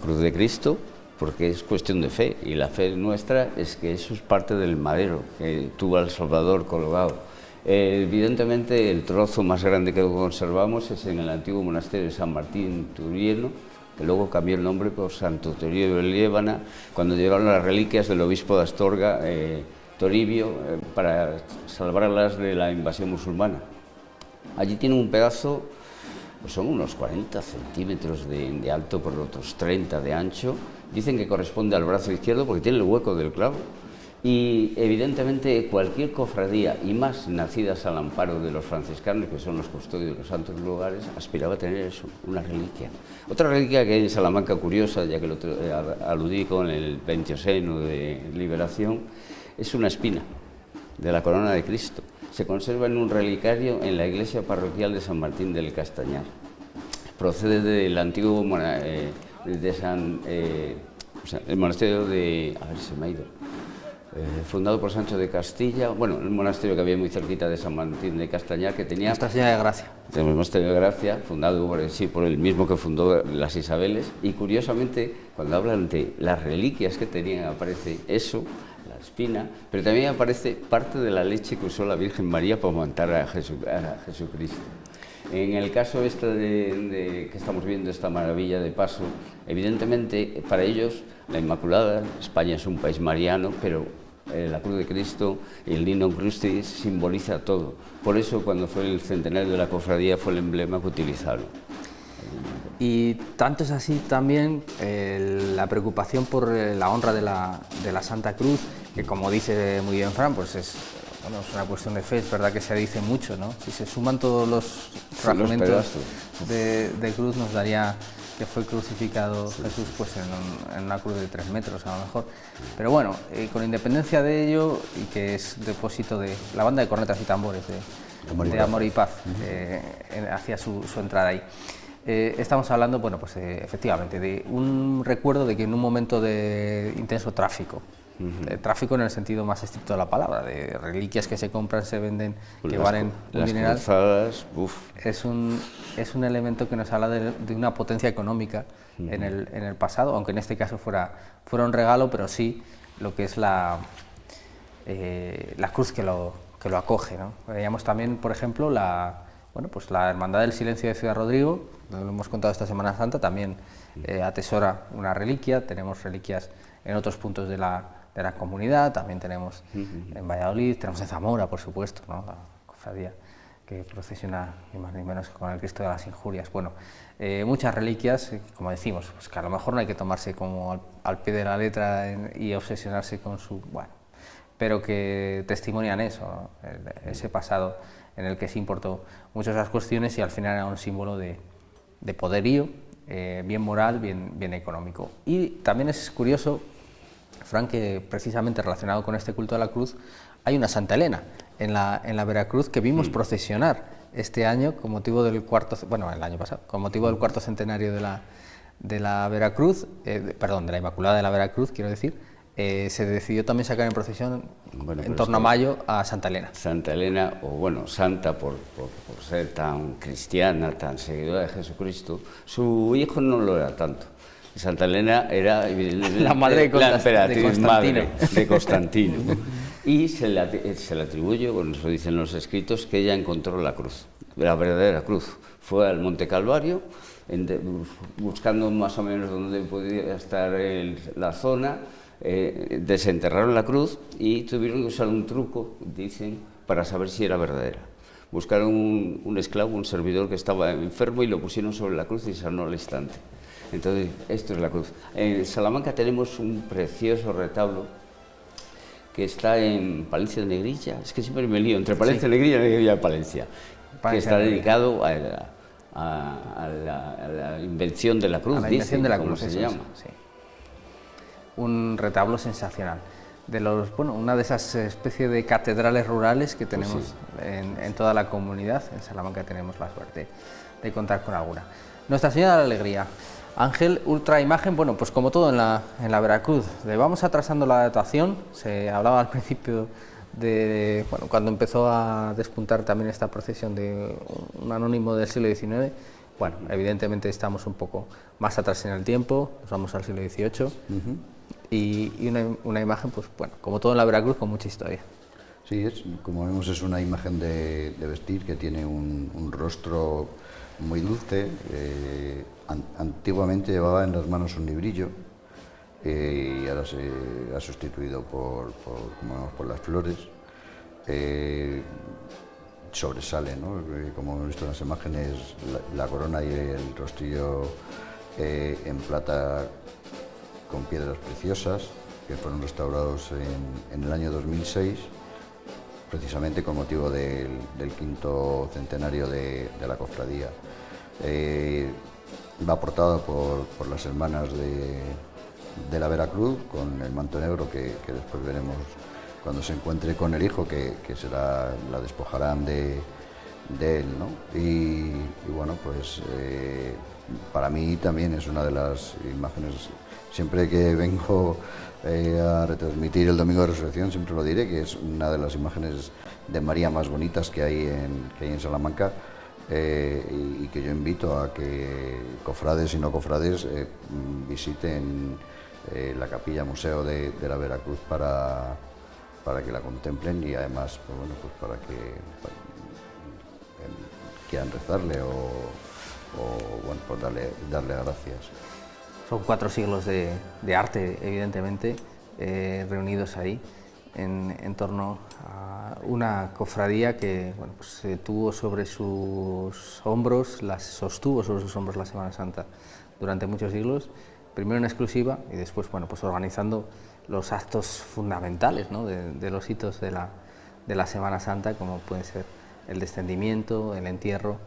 Cruz de Cristo, porque es cuestión de fe, y la fe nuestra es que eso es parte del madero que tuvo al Salvador colgado. Evidentemente, el trozo más grande que conservamos es en el antiguo monasterio de San Martín Turieno, que luego cambió el nombre por Santo Toribio de Liébana, cuando llegaron las reliquias del obispo de Astorga, Toribio, para salvarlas de la invasión musulmana. Allí tiene un pedazo, pues son unos 40 centímetros de alto por otros 30 de ancho. Dicen que corresponde al brazo izquierdo porque tiene el hueco del clavo. Y evidentemente cualquier cofradía, y más nacidas al amparo de los franciscanos, que son los custodios de los santos lugares, aspiraba a tener eso, una reliquia. Otra reliquia que hay en Salamanca, curiosa, ya que lo aludí con el Veintioseno de Liberación, es una espina de la corona de Cristo. Se conserva en un relicario en la iglesia parroquial de San Martín del Castañar. Procede del antiguo el monasterio de... A ver, se me ha ido. Fundado por Sancho de Castilla, bueno, el monasterio que había muy cerquita de San Martín de Castañar, que tenía... Nuestra Señora de Gracia. El monasterio de Gracia, fundado por el mismo que fundó las Isabeles, y curiosamente, cuando hablan de las reliquias que tenían, aparece eso, la espina, pero también aparece parte de la leche que usó la Virgen María para amamantar a Jesucristo. En el caso este que estamos viendo, esta maravilla de paso, evidentemente para ellos la Inmaculada, España es un país mariano, pero la Cruz de Cristo y el Lignum Crucis simboliza todo. Por eso cuando fue el centenario de la cofradía fue el emblema que utilizaron. Y tanto es así también la preocupación por la honra de la Santa Cruz, que como dice muy bien Fran, pues es una cuestión de fe, es verdad que se dice mucho, ¿no? Si se suman todos los fragmentos de cruz nos daría que fue crucificado Jesús pues en una cruz de 3 metros a lo mejor. Pero bueno, con independencia de ello, y que es depósito de la banda de cornetas y tambores de Amor y Paz, hacía su entrada ahí. Estamos hablando, bueno, pues efectivamente, de un recuerdo de que en un momento de intenso tráfico, tráfico en el sentido más estricto de la palabra, de reliquias que se compran, se venden, que valen un dineral, cruzadas, es un elemento que nos habla de una potencia económica en el pasado, aunque en este caso fuera un regalo, pero sí lo que es la cruz que lo acoge, ¿no? Veíamos también, por ejemplo, la Hermandad del Silencio de Ciudad Rodrigo, lo hemos contado esta Semana Santa, también atesora una reliquia. Tenemos reliquias en otros puntos de la comunidad, también tenemos en Valladolid, tenemos en Zamora, por supuesto, ¿no? La cofradía que procesiona ni más ni menos con el Cristo de las Injurias. Bueno, muchas reliquias, como decimos, pues que a lo mejor no hay que tomarse como al pie de la letra y obsesionarse con su... Bueno, pero que testimonian eso, ¿no? Ese pasado en el que se importó muchas esas cuestiones y al final era un símbolo de poderío, bien moral, bien económico. Y también es curioso, Fran, que precisamente relacionado con este culto a la cruz, hay una Santa Elena en la Veracruz que vimos procesionar este año con motivo del el año pasado, con motivo del 4º centenario de la Veracruz, de la Inmaculada de la Veracruz, quiero decir. Se decidió también sacar en procesión en torno a mayo a Santa Elena. Santa Elena, o bueno, santa por ser tan cristiana, tan seguidora de Jesucristo, su hijo no lo era tanto. Santa Elena era la madre de la emperatriz de Constantino. Madre de Constantino. Y se le atribuye, bueno, eso dicen los escritos, que ella encontró la cruz, la verdadera cruz. Fue al Monte Calvario, buscando más o menos dónde podía estar la zona. Desenterraron la cruz y tuvieron que usar un truco, dicen, para saber si era verdadera. Buscaron un esclavo, un servidor que estaba enfermo y lo pusieron sobre la cruz y sanó al instante. Entonces, esto es la cruz. En Salamanca tenemos un precioso retablo que está en Palencia de Negrilla, es que siempre me lío, entre Palencia de Negrilla y Negrilla de Palencia, que está dedicado a la invención de la cruz, invención de la cruz, se llama. Sí. Un retablo sensacional, una de esas especies de catedrales rurales que tenemos en toda la comunidad. En Salamanca tenemos la suerte de contar con alguna. Nuestra Señora de la Alegría, Ángel, ultra imagen, bueno, pues como todo en la Veracruz, vamos atrasando la datación. Se hablaba al principio cuando empezó a despuntar también esta procesión de un anónimo del siglo XIX. Bueno, evidentemente estamos un poco más atrás en el tiempo, nos vamos al siglo XVIII. Y una imagen, pues bueno, como todo en la Veracruz, con mucha historia. Sí, como vemos, es una imagen de vestir que tiene un rostro muy dulce. Antiguamente llevaba en las manos un librillo y ahora se ha sustituido por las flores. Sobresale, ¿no? Como hemos visto en las imágenes, la corona y el rostrillo en plata con piedras preciosas, que fueron restaurados en el año 2006, precisamente con motivo del 5º centenario de la cofradía. Va aportado por las hermanas de la Veracruz, con el manto negro que después veremos cuando se encuentre con el hijo, que la despojarán de él, ¿no? Y bueno, pues para mí también es una de las imágenes. Siempre que vengo a retransmitir el Domingo de Resurrección, siempre lo diré, que es una de las imágenes de María más bonitas que hay en Salamanca, y que yo invito a que cofrades y no cofrades visiten la capilla museo de la Veracruz para que la contemplen, y además pues para que quieran rezarle o bueno, pues darle gracias. Son 4 siglos de arte, evidentemente, reunidos ahí en torno a una cofradía que bueno, pues, tuvo sobre sus hombros, sostuvo sobre sus hombros la Semana Santa durante muchos siglos, primero en exclusiva y después bueno, pues organizando los actos fundamentales, ¿no?, de los hitos de la Semana Santa, como puede ser el descendimiento, el entierro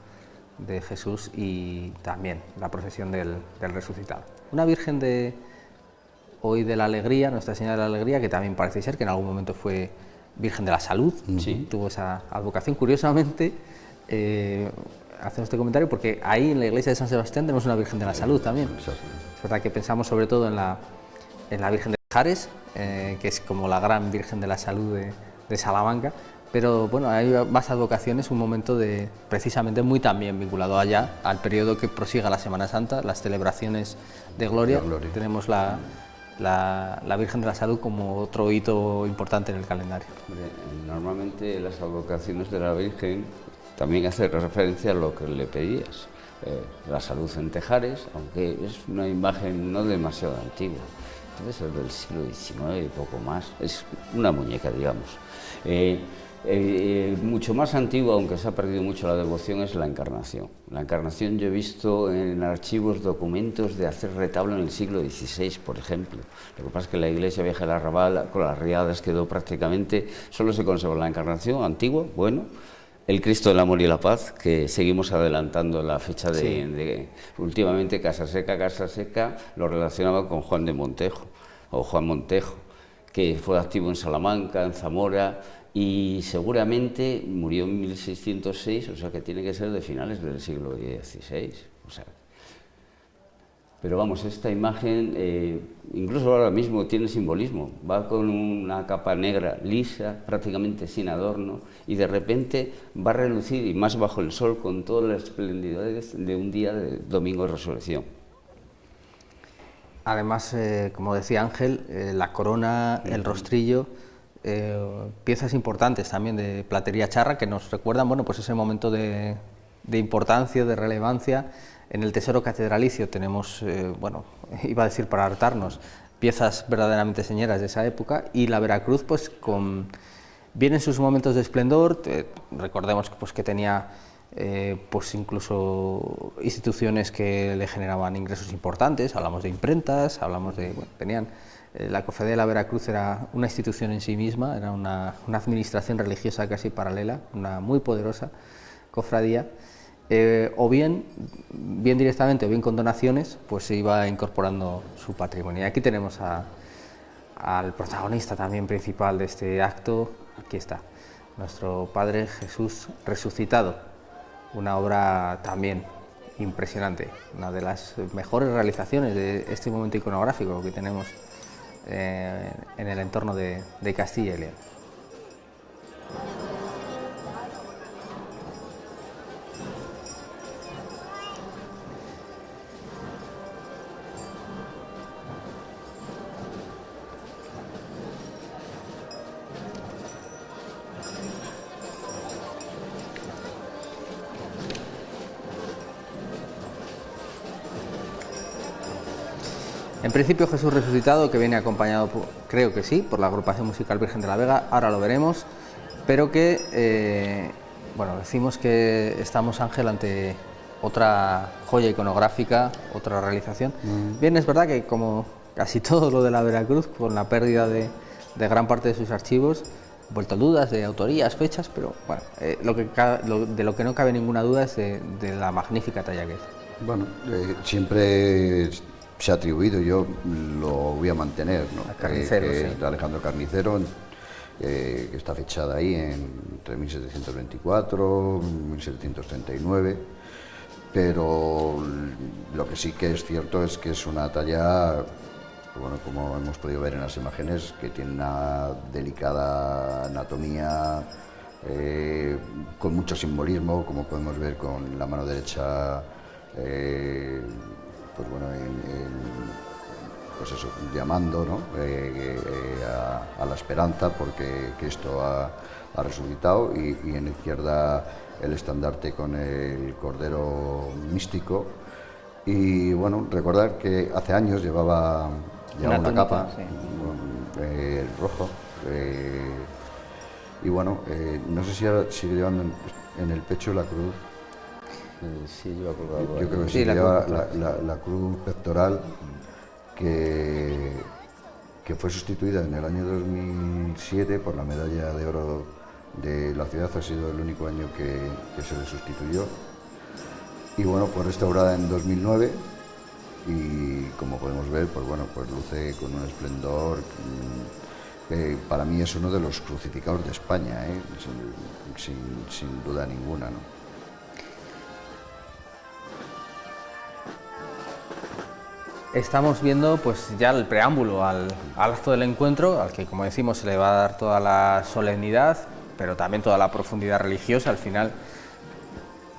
de Jesús y también la procesión del resucitado. Una Virgen hoy de la Alegría, Nuestra Señora de la Alegría, que también parece ser que en algún momento fue Virgen de la Salud, sí, tuvo esa advocación. Curiosamente, hacemos este comentario porque ahí en la iglesia de San Sebastián tenemos una Virgen de la Salud también. Es verdad que pensamos sobre todo en la Virgen de Jares, que es como la gran Virgen de la Salud de Salamanca, pero bueno, hay más advocaciones, un momento precisamente muy también vinculado allá al periodo que prosiga la Semana Santa, las celebraciones de Gloria. Tenemos la Virgen de la Salud como otro hito importante en el calendario. Normalmente las advocaciones de la Virgen también hacen referencia a lo que le pedías, la salud en Tejares, aunque es una imagen no demasiado antigua, debe ser del siglo XIX y poco más, es una muñeca, digamos. Mucho más antigua, aunque se ha perdido mucho la devoción, es la Encarnación. La Encarnación yo he visto en archivos documentos de hacer retablo en el siglo XVI, por ejemplo. Lo que pasa es que la iglesia vieja de la Arrabal, con las riadas, quedó prácticamente, solo se conservó la Encarnación antigua, bueno, el Cristo del Amor y la Paz, que seguimos adelantando la fecha últimamente Casa Seca lo relacionaba con Juan de Montejo, o Juan Montejo, que fue activo en Salamanca, en Zamora, y seguramente murió en 1606, o sea que tiene que ser de finales del siglo XVI. O sea, pero vamos, esta imagen, incluso ahora mismo tiene simbolismo, va con una capa negra, lisa, prácticamente sin adorno, y de repente va a relucir, y más bajo el sol, con todas las esplendidades de un día de Domingo de Resurrección. Además, como decía Ángel, la corona, el rostrillo, piezas importantes también de platería charra que nos recuerdan, bueno, pues ese momento de importancia, de relevancia. En el tesoro catedralicio tenemos, bueno, iba a decir para hartarnos, piezas verdaderamente señeras de esa época, y la Veracruz, pues bien en sus momentos de esplendor, recordemos pues, que tenía pues incluso instituciones que le generaban ingresos importantes, hablamos de imprentas, hablamos de, bueno, tenían, la Cofradía de la Veracruz era una institución en sí misma, era una administración religiosa casi paralela, una muy poderosa cofradía. O bien directamente o bien con donaciones, pues se iba incorporando su patrimonio. Y aquí tenemos al protagonista también principal de este acto, aquí está, nuestro Padre Jesús resucitado, una obra también impresionante, una de las mejores realizaciones de este momento iconográfico que tenemos en el entorno de Castilla y León. En principio Jesús resucitado, que viene acompañado, creo que sí, por la agrupación musical Virgen de la Vega, ahora lo veremos, pero que, bueno, decimos que estamos, Ángel, ante otra joya iconográfica, otra realización. Bien, es verdad que como casi todo lo de la Veracruz, con la pérdida de gran parte de sus archivos, vuelto dudas de autorías, fechas, pero bueno, de lo que no cabe ninguna duda es de la magnífica talla que es. Bueno, siempre se ha atribuido, yo lo voy a mantener, ¿no? Carnicero, sí. Es de Alejandro Carnicero, que está fechada ahí entre 1724 y 1739, pero lo que sí que es cierto es que es una talla, bueno, como hemos podido ver en las imágenes, que tiene una delicada anatomía, con mucho simbolismo, como podemos ver con la mano derecha, pues bueno, pues eso, llamando, ¿no? A la esperanza, porque Cristo ha resucitado, y en la izquierda el estandarte con el cordero místico. Y bueno, recordar que hace años llevaba una túnica, capa, sí, rojo, y bueno, no sé si ahora sigue llevando en el pecho la cruz. Sí, yo acordado. Yo creo que Sí, sí, la lleva cruz la cruz pectoral, que fue sustituida en el año 2007 por la medalla de oro de la ciudad. Ha sido el único año que se le sustituyó. Y bueno, fue restaurada en 2009 y, como podemos ver, pues bueno, pues luce con un esplendor. Para mí es uno de los crucificados de España, sin duda ninguna, ¿no? Estamos viendo pues ya el preámbulo al acto del encuentro, al que, como decimos, se le va a dar toda la solemnidad, pero también toda la profundidad religiosa. Al final,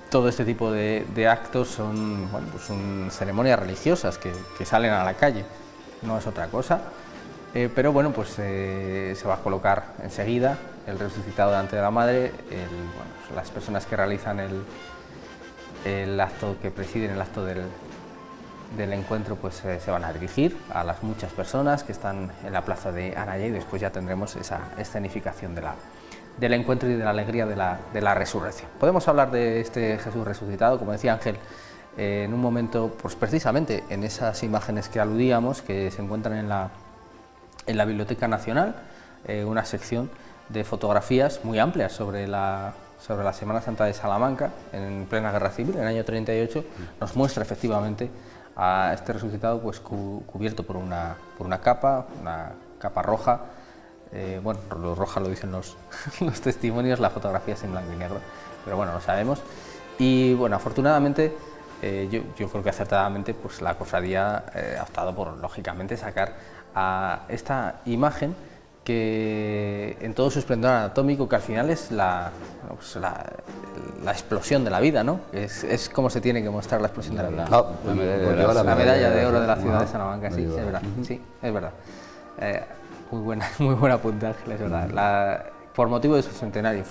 todo este tipo de actos son, bueno, pues son ceremonias religiosas que salen a la calle, no es otra cosa. Pero bueno, pues se va a colocar enseguida el resucitado delante de la Madre. Bueno, pues las personas que realizan el acto, que presiden el acto del encuentro, pues se van a dirigir a las muchas personas que están en la plaza de Anaya, y después ya tendremos esa escenificación del encuentro y de la alegría de la resurrección. Podemos hablar de este Jesús resucitado, como decía Ángel, en un momento, pues precisamente en esas imágenes que aludíamos, que se encuentran en la Biblioteca Nacional, una sección de fotografías muy amplias sobre la Semana Santa de Salamanca, en plena Guerra Civil, en el año 38, nos muestra efectivamente a este resucitado pues cubierto por una capa roja. Bueno, lo roja lo dicen los testimonios, la fotografía es en blanco y negro, pero bueno, lo sabemos. Y bueno, afortunadamente, yo creo que acertadamente, pues la cofradía ha optado por, lógicamente, sacar a esta imagen que en todo su esplendor anatómico, que al final es la explosión de la vida, ¿no? Es como se tiene que mostrar la explosión de la vida. La medalla de oro de la ciudad de Salamanca, sí, es verdad. Sí, es verdad. Muy buena puntaje, es verdad. Por motivo de su centenario,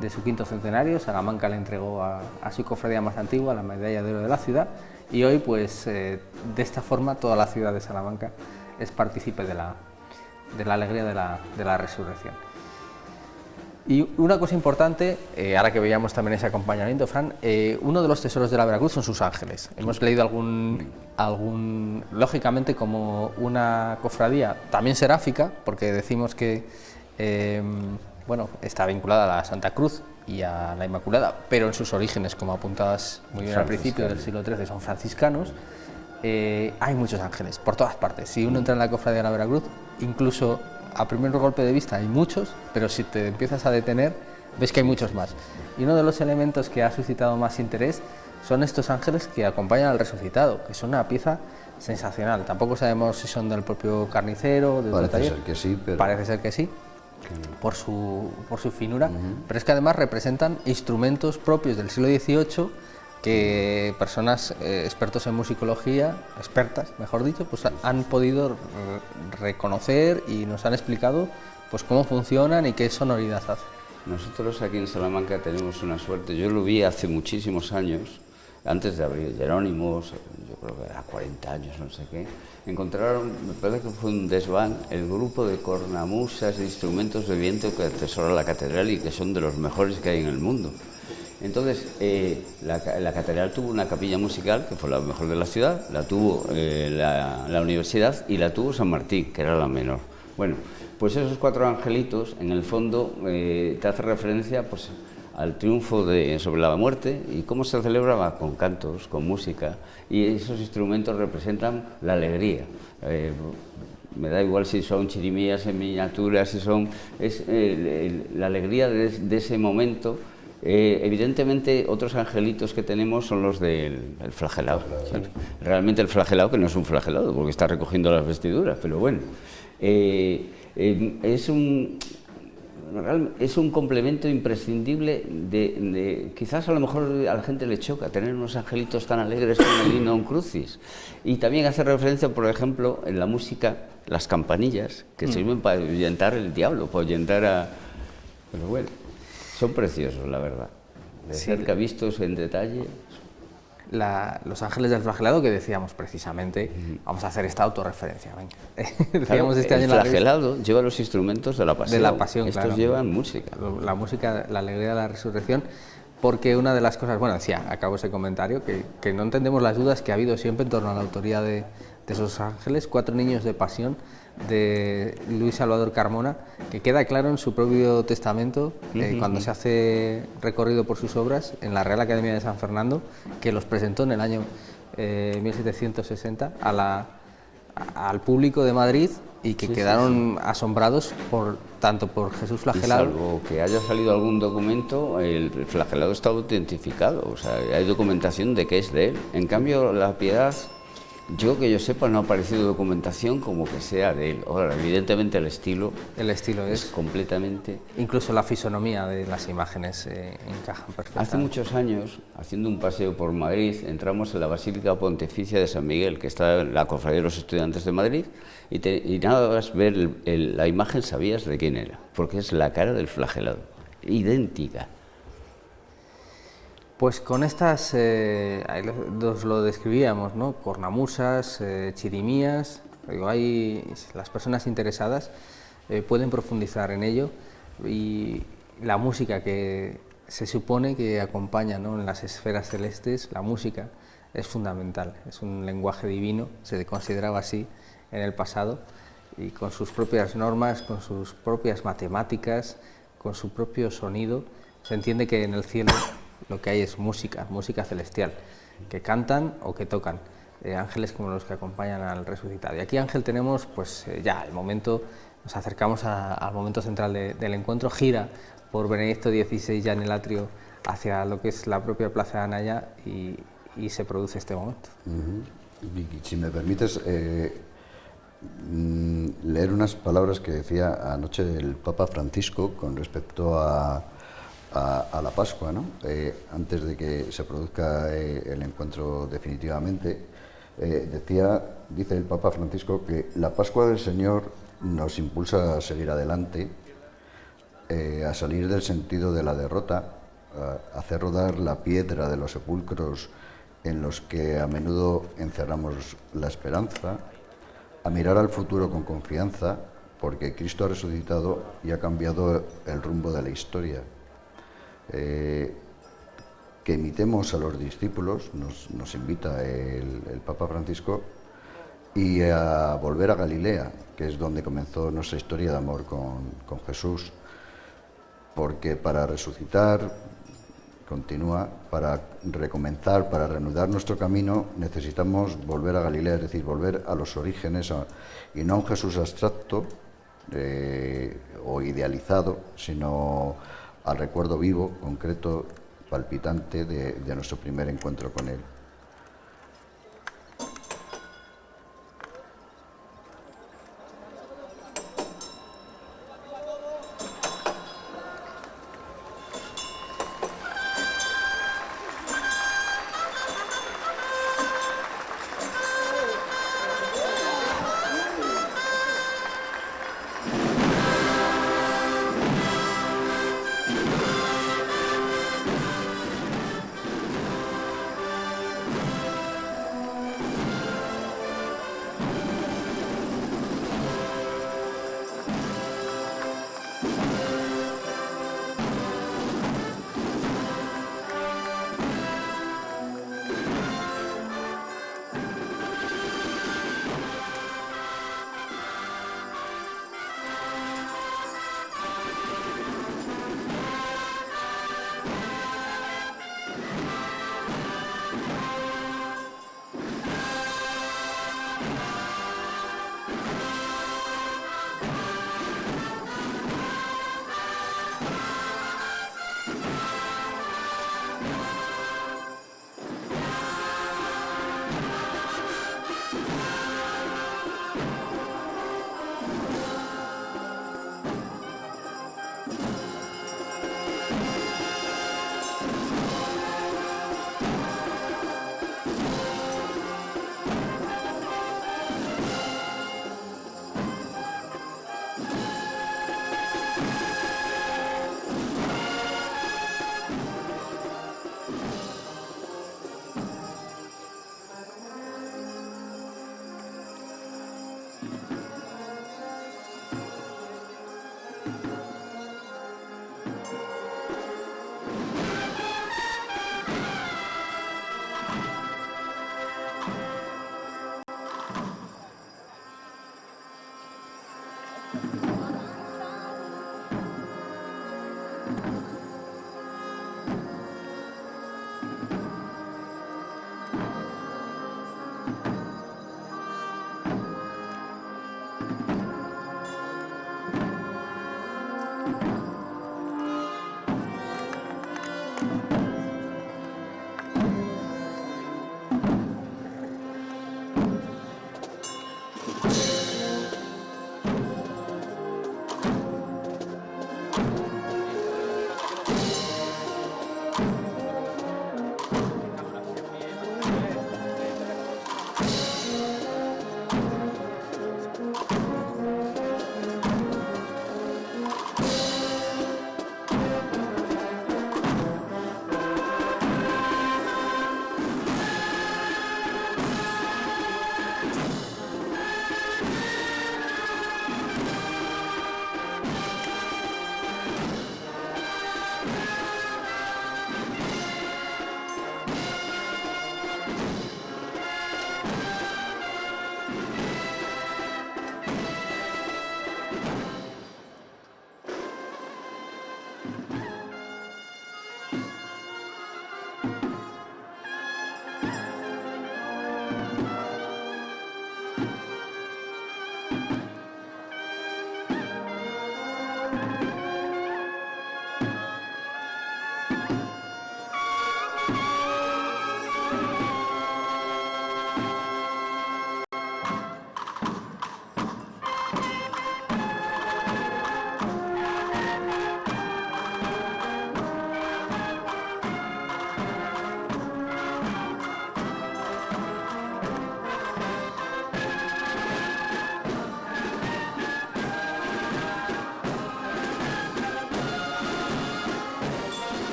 de su quinto centenario, Salamanca le entregó a su cofradía más antigua la medalla de oro de la ciudad, y hoy, pues, de esta forma, toda la ciudad de Salamanca es partícipe de la alegría de la resurrección. Y una cosa importante, ahora que veíamos también ese acompañamiento, Fran, uno de los tesoros de la Veracruz son sus ángeles. Hemos leído algún lógicamente, como una cofradía también seráfica, porque decimos que bueno, está vinculada a la Santa Cruz y a la Inmaculada, pero en sus orígenes, como apuntabas muy bien al principio del siglo XIII, son franciscanos. Hay muchos ángeles por todas partes. Si uno entra en la cofradía de la Veracruz, incluso a primer golpe de vista hay muchos, pero si te empiezas a detener, ves que hay muchos más. Y uno de los elementos que ha suscitado más interés son estos ángeles que acompañan al resucitado, que son una pieza sensacional. Tampoco sabemos si son del propio carnicero, del taller. Parece ser que sí, pero... Parece ser que sí, por su finura, pero es que además representan instrumentos propios del siglo XVIII, que personas expertos en musicología, expertas mejor dicho, pues han podido reconocer y nos han explicado pues cómo funcionan y qué sonoridad hacen. Nosotros aquí en Salamanca tenemos una suerte. Yo lo vi hace muchísimos años, antes de abrir Jerónimos, yo creo que era 40 años, no sé qué. Encontraron, me parece que fue un desván, el grupo de cornamusas e instrumentos de viento que atesora la catedral y que son de los mejores que hay en el mundo. Entonces, la catedral tuvo una capilla musical, que fue la mejor de la ciudad, la tuvo la universidad y la tuvo San Martín, que era la menor. Bueno, pues esos cuatro angelitos, en el fondo, te hace referencia pues, al triunfo sobre la muerte y cómo se celebraba con cantos, con música, y esos instrumentos representan la alegría. Me da igual si son chirimías en miniatura, si son... es la alegría de ese momento. Evidentemente, otros angelitos que tenemos son los del flagelado. Sí. Realmente el flagelado, que no es un flagelado, porque está recogiendo las vestiduras, pero bueno. es un complemento imprescindible quizás a lo mejor a la gente le choca tener unos angelitos tan alegres como el Himno Crucis, y también hace referencia, por ejemplo, en la música, las campanillas que sirven para ahuyentar el diablo, para ahuyentar a... Pero bueno, son preciosos, la verdad, de cerca vistos en detalle. Los ángeles del flagelado, que decíamos precisamente, vamos a hacer esta autorreferencia. Venga. Claro, este año el flagelado lleva los instrumentos de la pasión. De la pasión, estos claro. Llevan música. La música, la alegría de la resurrección, porque una de las cosas, bueno, decía, acabo ese comentario, que no entendemos las dudas que ha habido siempre en torno a la autoría de esos ángeles, 4 niños de pasión, de Luis Salvador Carmona, que queda claro en su propio testamento, cuando se hace recorrido por sus obras en la Real Academia de San Fernando, que los presentó en el año 1760 al público de Madrid, y que quedaron asombrados tanto por Jesús flagelado. Y salvo que haya salido algún documento, el flagelado está autentificado, o sea, hay documentación de que es de él. En cambio, la piedad, que yo sepa, no ha aparecido documentación como que sea de él. Ahora, evidentemente el estilo es completamente... Incluso la fisonomía de las imágenes encajan perfectamente. Hace muchos años, haciendo un paseo por Madrid, entramos en la Basílica Pontificia de San Miguel, que está en la Cofradía de los Estudiantes de Madrid, y nada más ver la imagen sabías de quién era, porque es la cara del flagelado, idéntica. Pues con estas, nos lo describíamos, ¿no? Cornamusas, chirimías, las personas interesadas pueden profundizar en ello, y la música que se supone que acompaña, ¿no?, en las esferas celestes, la música es fundamental, es un lenguaje divino, se consideraba así en el pasado, y con sus propias normas, con sus propias matemáticas, con su propio sonido, se entiende que en el cielo lo que hay es música celestial, que cantan o que tocan, ángeles como los que acompañan al resucitado. Y aquí, Ángel, tenemos pues ya el momento, nos acercamos al momento central del encuentro, gira por Benedicto XVI ya en el atrio hacia lo que es la propia Plaza de Anaya, y se produce este momento. Si me permites leer unas palabras que decía anoche el Papa Francisco con respecto a la Pascua, ¿no? Antes de que se produzca el encuentro definitivamente, dice el Papa Francisco que la Pascua del Señor nos impulsa a seguir adelante, a salir del sentido de la derrota, a hacer rodar la piedra de los sepulcros en los que a menudo encerramos la esperanza, a mirar al futuro con confianza, porque Cristo ha resucitado y ha cambiado el rumbo de la historia. Que imitemos a los discípulos, nos invita el Papa Francisco, y a volver a Galilea, que es donde comenzó nuestra historia de amor con Jesús, porque para resucitar, continúa, para recomenzar, para reanudar nuestro camino, necesitamos volver a Galilea, es decir, volver a los orígenes, y no a un Jesús abstracto o idealizado, sino al recuerdo vivo, concreto, palpitante de nuestro primer encuentro con Él.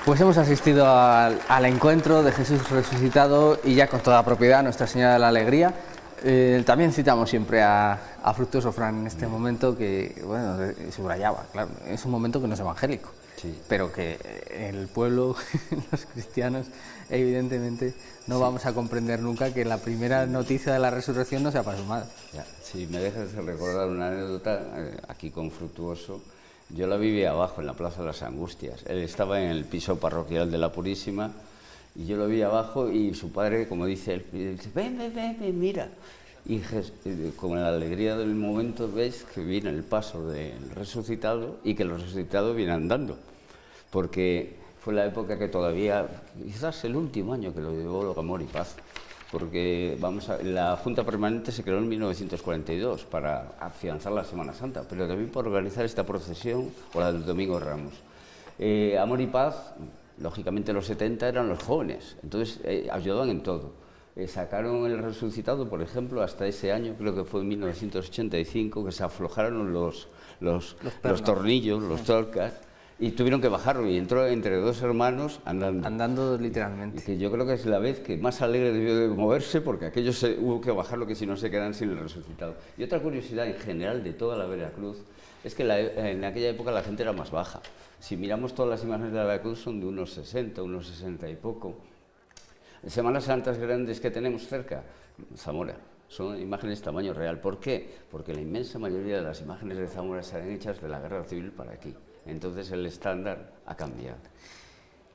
Pues hemos asistido al encuentro de Jesús resucitado y ya con toda propiedad Nuestra Señora de la Alegría. También citamos siempre a Fructuoso Fran en este momento que, bueno, subrayaba, claro, es un momento que no es evangélico, sí, pero que el pueblo, los cristianos, evidentemente no vamos a comprender nunca que la primera noticia de la resurrección no sea para su madre. Si me dejas recordar una anécdota, aquí con Fructuoso, yo la viví abajo, en la Plaza de las Angustias. Él estaba en el piso parroquial de la Purísima y yo lo vi abajo y su padre, como dice él, dice, ven, mira. Y con la alegría del momento ves que viene el paso del resucitado y que el resucitado viene andando. Porque fue la época que todavía, quizás el último año que lo llevó Amor y Paz. Porque la Junta Permanente se creó en 1942 para afianzar la Semana Santa, pero también para organizar esta procesión o la del Domingo de Ramos. Amor y Paz, lógicamente los 70 eran los jóvenes, entonces ayudaban en todo. Sacaron el resucitado, por ejemplo, hasta ese año, creo que fue en 1985, que se aflojaron los tornillos, los torcas, y tuvieron que bajarlo y entró entre dos hermanos andando. Andando literalmente. Y que yo creo que es la vez que más alegre debió de moverse porque aquello hubo que bajarlo, que si no se quedan sin el resucitado. Y otra curiosidad en general de toda la Veracruz es que en aquella época la gente era más baja. Si miramos todas las imágenes de la Veracruz son de unos 60, unos 60 y poco. Semanas Santas grandes que tenemos cerca, Zamora. Son imágenes tamaño real. ¿Por qué? Porque la inmensa mayoría de las imágenes de Zamora serán hechas de la Guerra Civil para aquí. Entonces el estándar ha cambiado.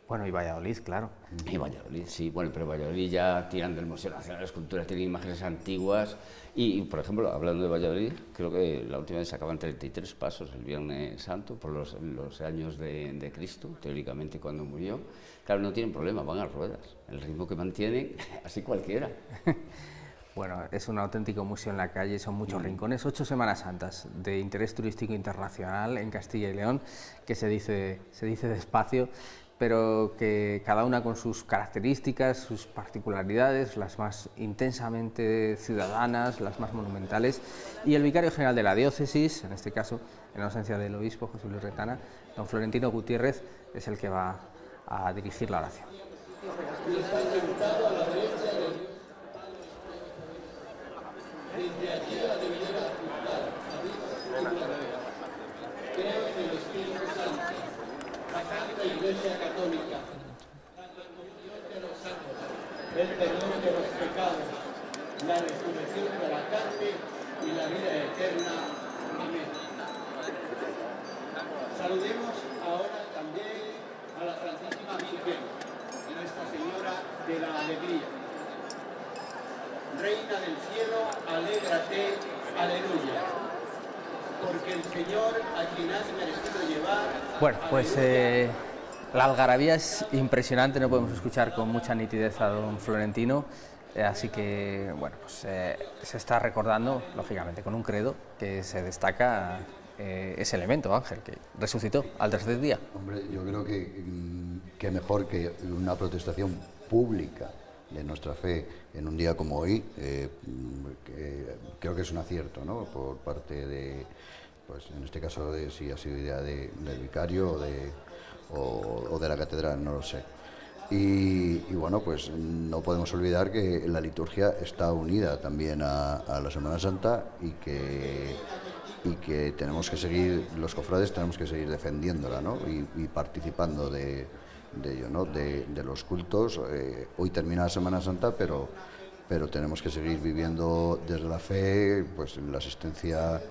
Bueno, y Valladolid, claro. Y Valladolid, sí. Bueno, pero Valladolid ya tiran del Museo Nacional de Escultura, tienen imágenes antiguas. Y, por ejemplo, hablando de Valladolid, creo que la última vez sacaban 33 pasos el Viernes Santo por los años de Cristo, teóricamente cuando murió. Claro, no tienen problema, van a ruedas. El ritmo que mantienen, así cualquiera. Bueno, es un auténtico museo en la calle, son muchos rincones, 8 Semanas Santas de interés turístico internacional en Castilla y León, que se dice despacio, pero que cada una con sus características, sus particularidades, las más intensamente ciudadanas, las más monumentales, y el vicario general de la diócesis, en este caso, en ausencia del obispo José Luis Retana, don Florentino Gutiérrez, es el que va a dirigir la oración. La Santa Iglesia Católica, la transmisión de los santos, el perdón de los pecados, la resurrección de la carne y la vida eterna. Amén. Saludemos ahora también a la Santísima Virgen, Nuestra Señora de la Alegría. Reina del cielo, alégrate, aleluya. Porque el Señor, a quien has merecido llevar... Bueno, pues la algarabía es impresionante, no podemos escuchar con mucha nitidez a don Florentino, así que, bueno, pues se está recordando, lógicamente, con un credo que se destaca ese elemento, Ángel, que resucitó al tercer día. Hombre, yo creo que mejor que una protestación pública de nuestra fe en un día como hoy, creo que es un acierto, ¿no?, por parte de, pues en este caso, de si ha sido idea del vicario o de la catedral, no lo sé. Y bueno, pues no podemos olvidar que la liturgia está unida también a la Semana Santa y que tenemos que seguir, los cofrades tenemos que seguir defendiéndola, ¿no?, y participando de ello, ¿no?, de los cultos. Hoy termina la Semana Santa, pero tenemos que seguir viviendo desde la fe, pues en la asistencia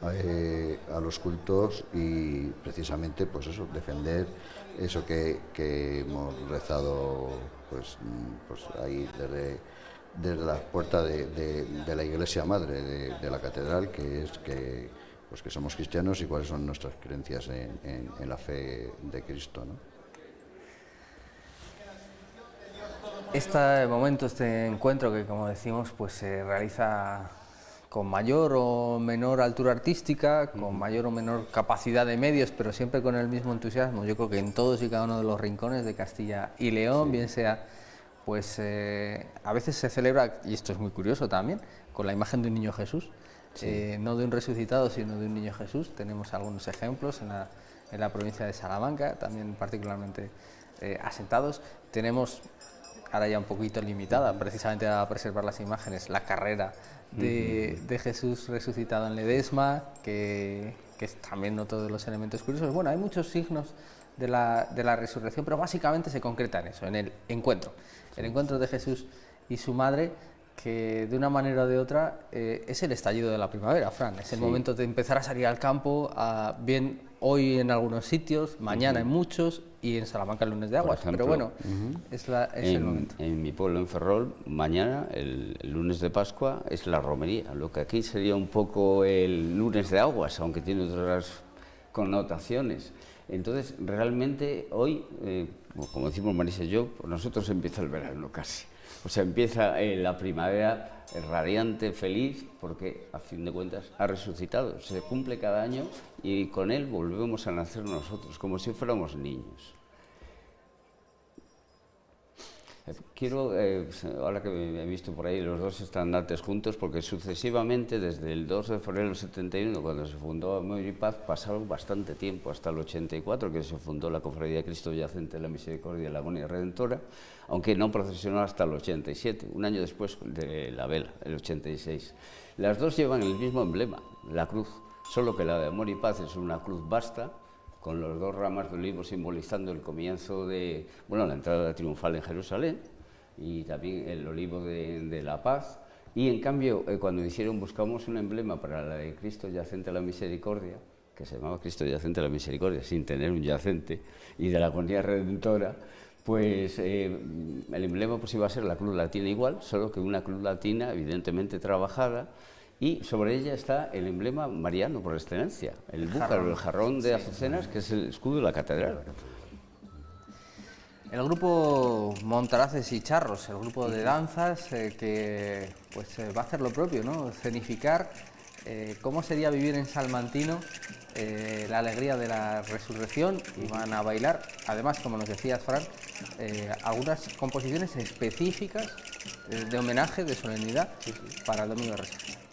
a los cultos y precisamente, pues eso, defender eso que hemos rezado, pues ahí desde la puerta de la Iglesia Madre de la Catedral, que es que somos cristianos y cuáles son nuestras creencias en la fe de Cristo, ¿no? Este momento, este encuentro que, como decimos, pues se realiza con mayor o menor altura artística, con mayor o menor capacidad de medios, pero siempre con el mismo entusiasmo. Yo creo que en todos y cada uno de los rincones de Castilla y León, bien sea, pues a veces se celebra, y esto es muy curioso también, con la imagen de un niño Jesús, no de un resucitado, sino de un niño Jesús. Tenemos algunos ejemplos en la provincia de Salamanca, también particularmente asentados. Tenemos, ahora ya un poquito limitada, precisamente a preservar las imágenes, la carrera de Jesús resucitado en Ledesma, que es también otro de los elementos curiosos. Bueno, hay muchos signos de la resurrección, pero básicamente se concreta en eso, en el encuentro. El encuentro de Jesús y su madre, que de una manera o de otra es el estallido de la primavera, Fran. Es el momento de empezar a salir al campo, bien hoy en algunos sitios, mañana en muchos, y en Salamanca el lunes de Aguas. Ejemplo, pero bueno, es el momento. En mi pueblo, en Ferrol, mañana, el lunes de Pascua, es la romería, lo que aquí sería un poco el lunes de Aguas, aunque tiene otras connotaciones. Entonces, realmente hoy, como decimos Marisa y yo, por nosotros empieza el verano casi. O sea, empieza la primavera radiante, feliz, porque a fin de cuentas ha resucitado. Se cumple cada año y con él volvemos a nacer nosotros, como si fuéramos niños. Quiero, ahora que he visto por ahí los dos estandartes juntos, porque sucesivamente, desde el 2 de febrero del 71, cuando se fundó Amor y Paz, pasaron bastante tiempo, hasta el 84, que se fundó la Cofradía de Cristo Yacente de la Misericordia y la Agonía Redentora, aunque no procesionó hasta el 87, un año después de la vela, el 86. Las dos llevan el mismo emblema, la cruz, solo que la de Amor y Paz es una cruz basta, con los dos ramas de olivo simbolizando el comienzo de, bueno, la entrada triunfal en Jerusalén y también el olivo de la paz. Y en cambio, cuando buscamos un emblema para la de Cristo Yacente a la Misericordia, que se llamaba Cristo Yacente a la Misericordia, sin tener un yacente, y de la Agonía Redentora, pues el emblema pues iba a ser la cruz latina igual, solo que una cruz latina evidentemente trabajada, y sobre ella está el emblema mariano por excelencia, el búcaro, el jarrón de azucenas, que es el escudo de la catedral. El grupo Montaraces y Charros, el grupo de danzas, que pues va a hacer lo propio, ¿no? Escenificar cómo sería vivir en Salmantino la alegría de la resurrección y van a bailar, además, como nos decías, Fran, algunas composiciones específicas de homenaje, de solemnidad para el Domingo de Resurrección.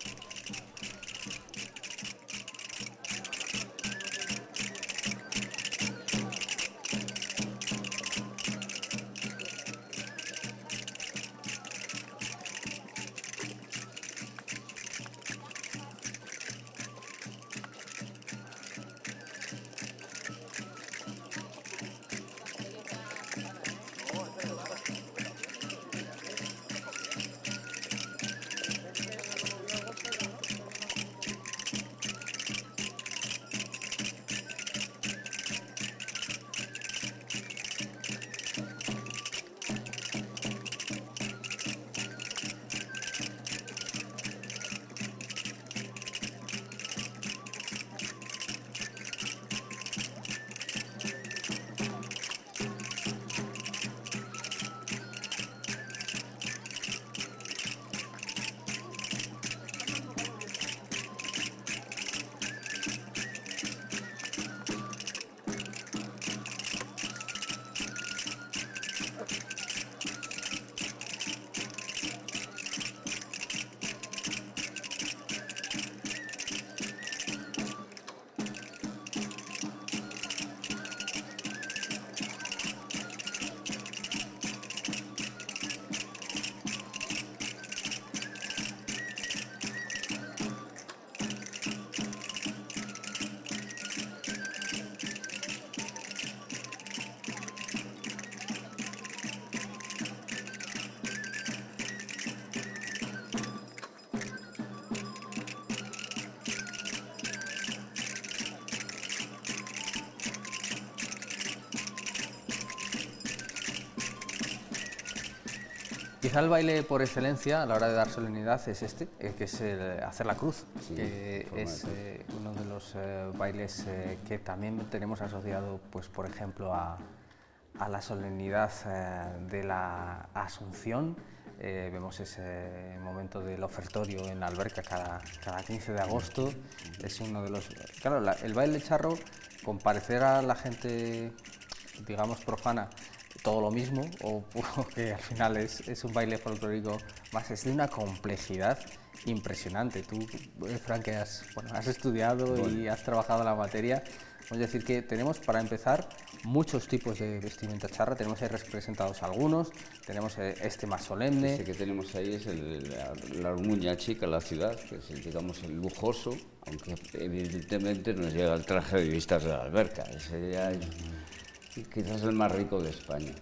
Quizá el baile por excelencia a la hora de dar solemnidad es este, que es el hacer la cruz, Sí, que es uno de los bailes que también tenemos asociado, pues, por ejemplo, a la solemnidad de la Asunción. Vemos ese momento del ofertorio en la alberca cada 15 de agosto. Es uno de los... Claro, el baile charro, con parecer a la gente, digamos, profana, todo lo mismo, o que al final es un baile folclórico más, es de una complejidad impresionante. Tú, Fran, que has estudiado y has trabajado la materia, vamos a decir que tenemos, para empezar, muchos tipos de vestimenta charra. Tenemos ahí representados algunos, tenemos este más solemne. Este que tenemos ahí es la Armuña Chica, la ciudad, que es, digamos, el lujoso, aunque evidentemente nos llega el traje de vistas de la alberca. Ese ya es quizás el más rico de España.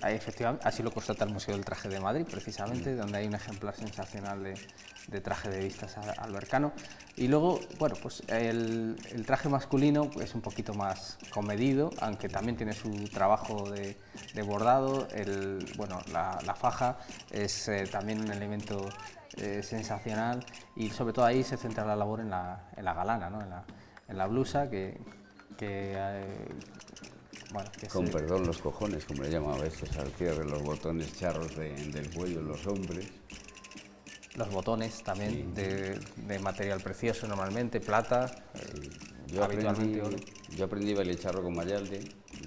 Efectivamente, así lo constata el Museo del Traje de Madrid, precisamente, donde hay un ejemplar sensacional de traje de vistas albercano. Y luego, bueno, pues el traje masculino es un poquito más comedido, aunque también tiene su trabajo de bordado. La faja es también un elemento sensacional, y sobre todo ahí se centra la labor en la galana, ¿no? en la blusa Con perdón, los cojones, como le llaman a veces al cierre, los botones charros del cuello, los hombres. Los botones también, sí, de material precioso, normalmente, plata, habitualmente oro. Yo aprendí baile charro con Mayalde,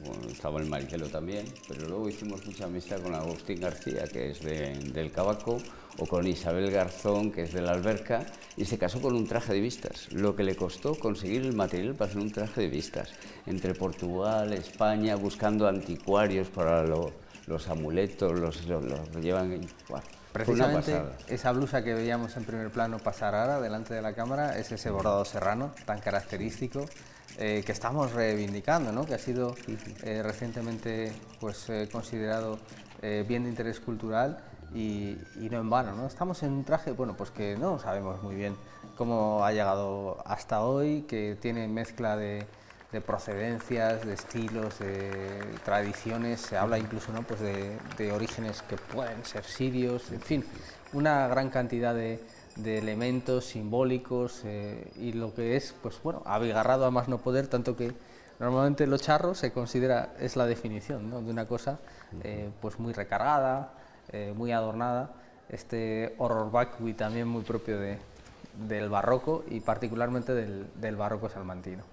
bueno, estaba el Mariquelo también, pero luego hicimos mucha amistad con Agustín García, que es del Cabaco, o con Isabel Garzón, que es de la Alberca, y se casó con un traje de vistas. Lo que le costó conseguir el material para hacer un traje de vistas, entre Portugal, España, buscando anticuarios para los amuletos, los llevan... Bueno, precisamente esa blusa que veíamos en primer plano pasar ahora delante de la cámara es ese bordado serrano tan característico que estamos reivindicando, ¿no? Que ha sido recientemente considerado bien de interés cultural y no en vano, ¿no? Estamos en un traje, bueno, pues que no sabemos muy bien cómo ha llegado hasta hoy, que tiene mezcla de procedencias, de estilos, de tradiciones. Se habla incluso, ¿no?, pues de orígenes que pueden ser sirios, en fin, una gran cantidad de elementos simbólicos y lo que es, pues bueno, abigarrado a más no poder, tanto que normalmente lo charro se considera, es la definición, ¿no?, de una cosa pues muy recargada, muy adornada, este horror vacui también muy propio del barroco y particularmente del barroco salmantino.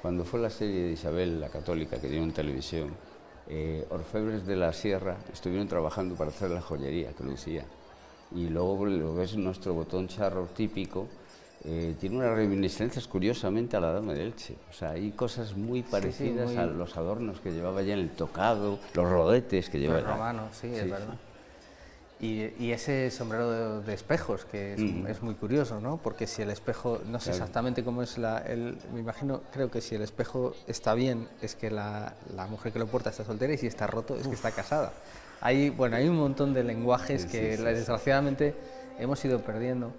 Cuando fue la serie de Isabel la Católica que dio en televisión, orfebres de la Sierra estuvieron trabajando para hacer la joyería que lucía. Y luego lo que es nuestro botón charro típico, tiene unas reminiscencias curiosamente a la Dama de Elche. O sea, hay cosas muy parecidas muy... a los adornos que llevaba ya en el tocado, los rodetes que llevaba. Los romanos, sí, es verdad. Y ese sombrero de espejos, que es muy curioso, ¿no? Porque si el espejo, no sé exactamente cómo es me imagino, creo que si el espejo está bien, es que la mujer que lo porta está soltera, y si está roto, es que está casada. Hay un montón de lenguajes que desgraciadamente hemos ido perdiendo.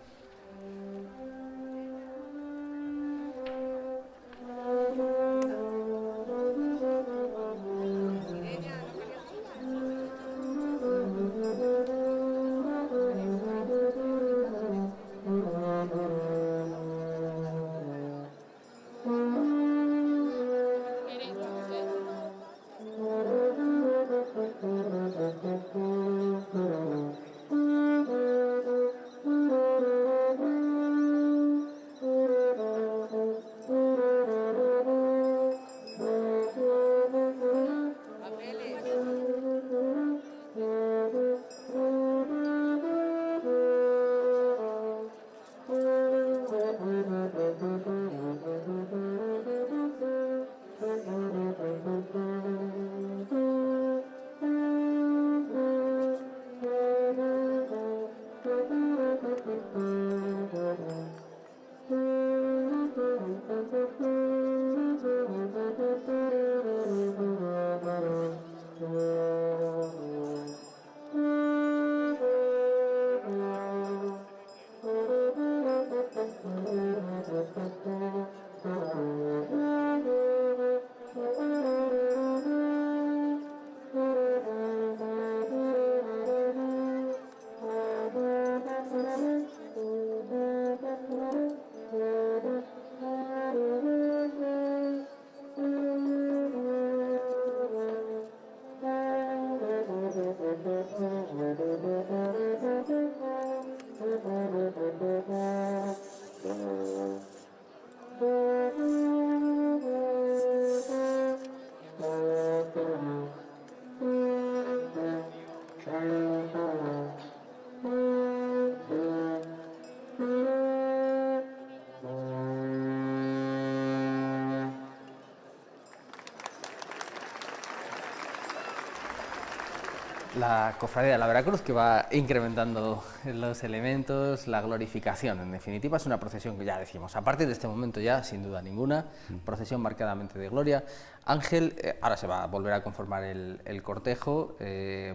La Cofradía de la Veracruz, que va incrementando los elementos, la glorificación. En definitiva, es una procesión que ya decimos, a partir de este momento ya, sin duda ninguna, procesión marcadamente de gloria. Ángel, ahora se va a volver a conformar el cortejo,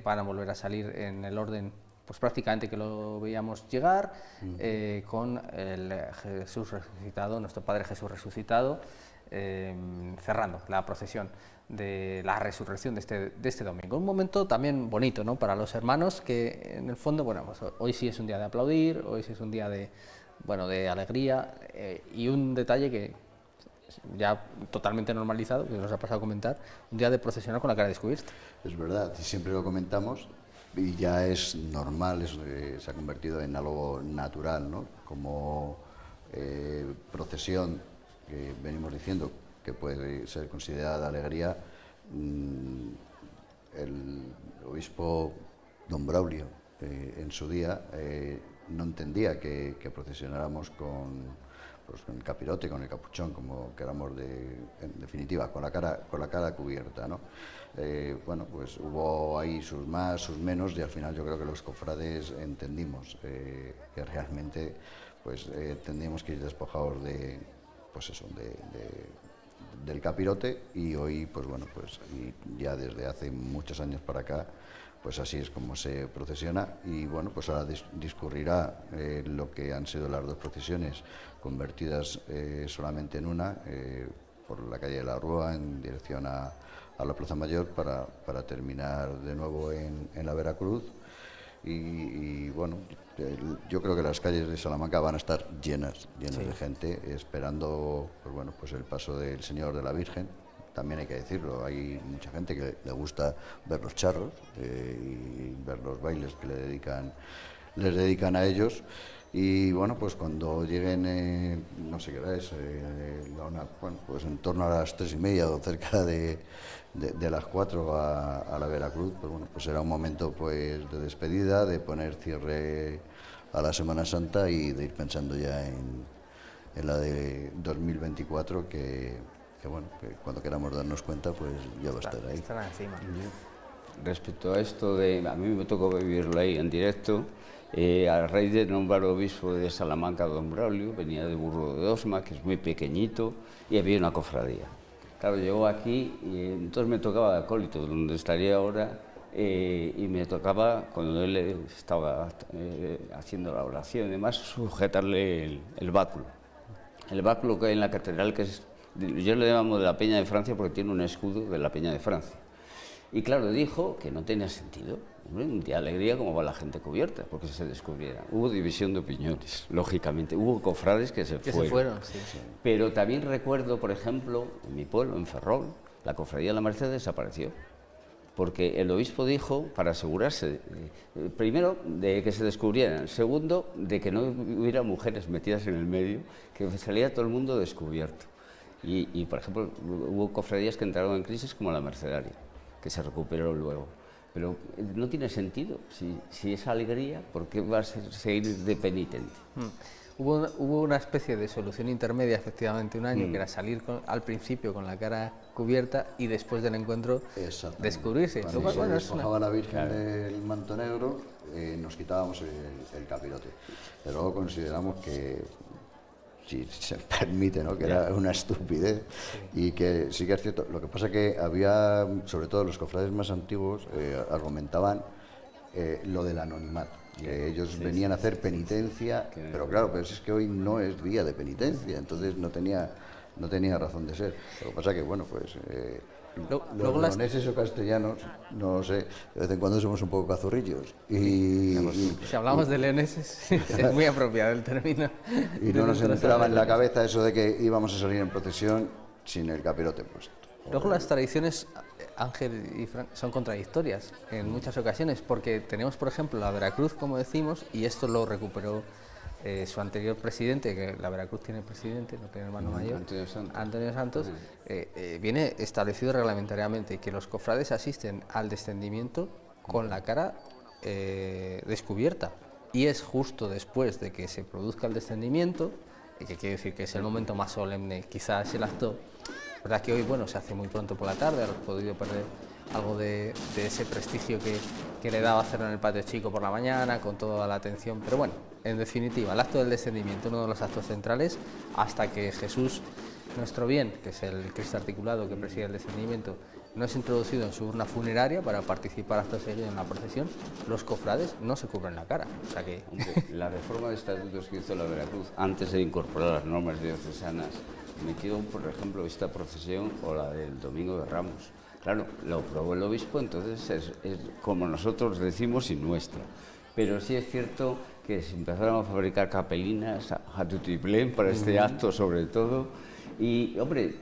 van a volver a salir en el orden, pues prácticamente que lo veíamos llegar, con el Jesús resucitado, nuestro Padre Jesús resucitado, cerrando la procesión de la resurrección de este domingo. Un momento también bonito, ¿no?, para los hermanos, que en el fondo, bueno, pues hoy sí es un día de aplaudir, hoy sí es un día de alegría, y un detalle que ya totalmente normalizado, que nos ha pasado a comentar, un día de procesionar con la cara descubierta. Es verdad, siempre lo comentamos y ya es normal, se ha convertido en algo natural, ¿no? Como procesión, que venimos diciendo que puede ser considerada alegría. El obispo don Braulio en su día no entendía que procesionáramos con el capirote, con el capuchón, como queramos, en definitiva, con la cara cubierta, ¿no? Bueno, pues hubo ahí sus más, sus menos, y al final yo creo que los cofrades entendimos que realmente pues tendríamos que ir despojados del capirote, y hoy pues bueno, pues ya desde hace muchos años para acá pues así es como se procesiona. Y bueno, pues ahora discurrirá lo que han sido las dos procesiones convertidas solamente en una, por la calle de la Rúa en dirección a la Plaza Mayor, para terminar de nuevo en la Veracruz. Y bueno, yo creo que las calles de Salamanca van a estar llenas de gente, esperando pues bueno, pues el paso del Señor de la Virgen, también hay que decirlo, hay mucha gente que le gusta ver los charros y ver los bailes que les dedican a ellos. Y bueno, pues cuando lleguen, no sé qué hora es, bueno, pues en torno a las 3:30 o cerca de las 4 a la Veracruz, pues bueno, pues será un momento pues de despedida, de poner cierre a la Semana Santa y de ir pensando ya en la de 2024, que bueno, que cuando queramos darnos cuenta, pues ya va a estar ahí. Están encima. Respecto a esto a mí me tocó vivirlo ahí en directo. A raíz de nombrar obispo de Salamanca, don Braulio, venía de Burgo de Osma, que es muy pequeñito, y había una cofradía. Claro, llegó aquí y entonces me tocaba de acólito, donde estaría ahora, y me tocaba, cuando él estaba haciendo la oración y demás, sujetarle el báculo. El báculo que hay en la catedral, que es, yo le llamo de la Peña de Francia porque tiene un escudo de la Peña de Francia. Y claro, dijo que no tenía sentido. Un día de alegría como va la gente cubierta, porque se descubriera. Hubo división de opiniones, lógicamente. Hubo cofrades que se fueron. Sí. Pero también recuerdo, por ejemplo, en mi pueblo, en Ferrol, la cofradía de la Merced desapareció. Porque el obispo dijo, para asegurarse, primero, de que se descubrieran, segundo, de que no hubiera mujeres metidas en el medio, que salía todo el mundo descubierto. Y por ejemplo, hubo cofradías que entraron en crisis como la Mercedaria, que se recuperó luego. Pero no tiene sentido. Si es alegría, ¿por qué vas a seguir de penitente? Hubo una especie de solución intermedia, efectivamente, un año, que era salir al principio con la cara cubierta y después del encuentro descubrirse. Cuando se despojaba la Virgen del manto negro, nos quitábamos el capirote. Pero luego consideramos que, si se permite, ¿no?, que era una estupidez, y que sí que es cierto. Lo que pasa que había, sobre todo los cofrades más antiguos, argumentaban lo del anonimato, que ellos venían a hacer penitencia, pero claro, pero es que hoy no es día de penitencia, entonces no tenía razón de ser. Lo que pasa que, bueno, pues los leoneses o castellanos, no lo sé, de vez en cuando somos un poco cazurrillos. Y si hablamos de leoneses, es muy apropiado el término. Y no nos entraba en la cabeza eso de que íbamos a salir en procesión sin el capirote puesto. Luego las tradiciones, Ángel y Fran, son contradictorias en muchas ocasiones, porque tenemos, por ejemplo, la Veracruz, como decimos, y esto lo recuperó su anterior presidente, que la Veracruz tiene presidente, no tiene hermano mayor, Antonio Santos, viene establecido reglamentariamente que los cofrades asisten al descendimiento con la cara descubierta, y es justo después de que se produzca el descendimiento, que quiere decir que es el momento más solemne, quizás el acto. La verdad que hoy, bueno, se hace muy pronto por la tarde, ha podido perder algo de ese prestigio que le daba hacerlo en el patio chico por la mañana, con toda la atención, pero bueno, en definitiva, el acto del descendimiento, uno de los actos centrales, hasta que Jesús, nuestro bien, que es el Cristo articulado que preside el descendimiento, no es introducido en su urna funeraria para participar acto seguido en la procesión, los cofrades no se cubren la cara. O sea que... La reforma de estatutos que hizo la Veracruz, antes de incorporar las normas diocesanas, metió, por ejemplo, esta procesión o la del Domingo de Ramos. Claro, lo aprobó el obispo, entonces es como nosotros decimos y nuestra. Pero sí es cierto que se empezaron a fabricar capelinas a tutiplén para este acto, sobre todo. Y, hombre,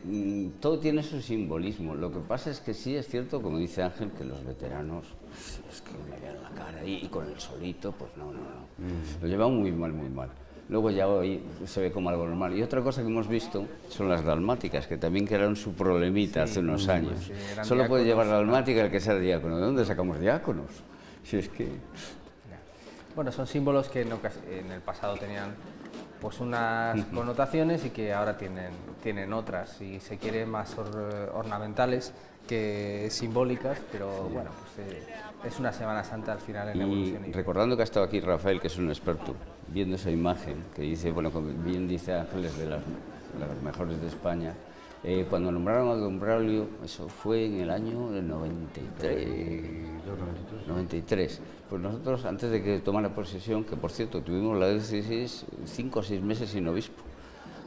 todo tiene su simbolismo. Lo que pasa es que sí es cierto, como dice Ángel, que los veteranos, es que me vean la cara y con el solito, pues no. Lo llevan muy mal, muy mal. Luego ya hoy se ve como algo normal. Y otra cosa que hemos visto son las dalmáticas, que también crearon su problemita hace unos años. Sí, solo puede llevar dalmática el que sea diácono. ¿De dónde sacamos diáconos? Si es que... Bueno, son símbolos que en el pasado tenían pues unas connotaciones y que ahora tienen otras, si se quiere, más ornamentales que simbólicas, pero bueno, pues, es una Semana Santa al final en la evolución. Y recordando que ha estado aquí Rafael, que es un experto, viendo esa imagen que dice, bueno, como bien dice Ángeles, de las mejores de España, cuando nombraron a don Braulio, eso fue en el año 93. Pues nosotros, antes de que tomara posesión, que por cierto tuvimos la diócesis 5 o 6 meses sin obispo,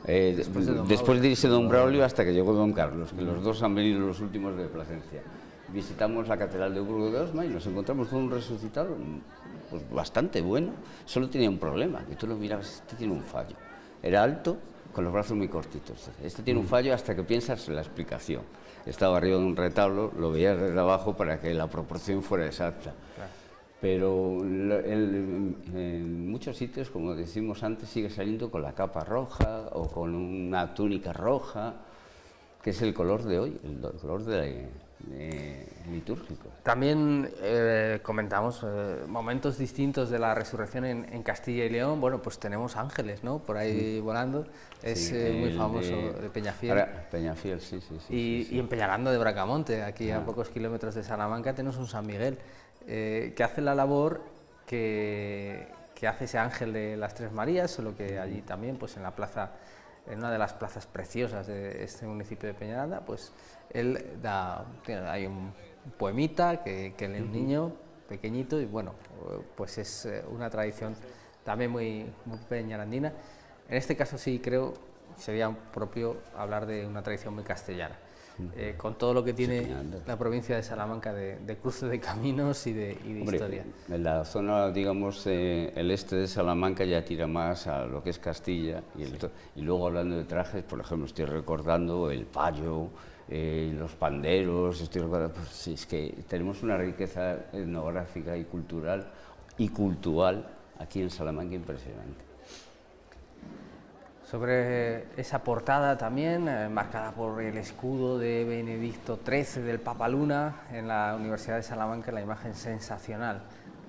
después de irse don Braulio hasta que llegó don Carlos, que los dos han venido los últimos de Plasencia. Visitamos la catedral de Burgo de Osma y nos encontramos con un resucitado pues bastante bueno. Solo tenía un problema, que tú lo mirabas, este tiene un fallo. Era alto, con los brazos muy cortitos. Este tiene un fallo hasta que piensas en la explicación. Estaba arriba de un retablo, lo veías desde abajo para que la proporción fuera exacta. Claro. Pero en muchos sitios, como decimos antes, sigue saliendo con la capa roja o con una túnica roja, que es el color de hoy, el color litúrgico. También comentamos momentos distintos de la resurrección en Castilla y León. Bueno, pues tenemos ángeles, ¿no?, por ahí volando. Es muy famoso el Peñafiel. Peñafiel, sí. Y en Peñaranda de Bracamonte, aquí a pocos kilómetros de Salamanca, tenemos un San Miguel que hace la labor que hace ese ángel de las Tres Marías, solo que allí también, pues en la plaza, en una de las plazas preciosas de este municipio de Peñaranda, pues él hay un poemita que lee un niño pequeñito y bueno, pues es una tradición también muy peñarandina. En este caso sí creo sería propio hablar de una tradición muy castellana, con todo lo que tiene la provincia de Salamanca de cruce de caminos y de historia. En la zona, digamos, el este de Salamanca ya tira más a lo que es Castilla y luego hablando de trajes, por ejemplo, estoy recordando el payo, los panderos, pues, sí, es que tenemos una riqueza etnográfica y cultural aquí en Salamanca impresionante. Sobre esa portada también, marcada por el escudo de Benedicto XIII del Papa Luna, en la Universidad de Salamanca, la imagen sensacional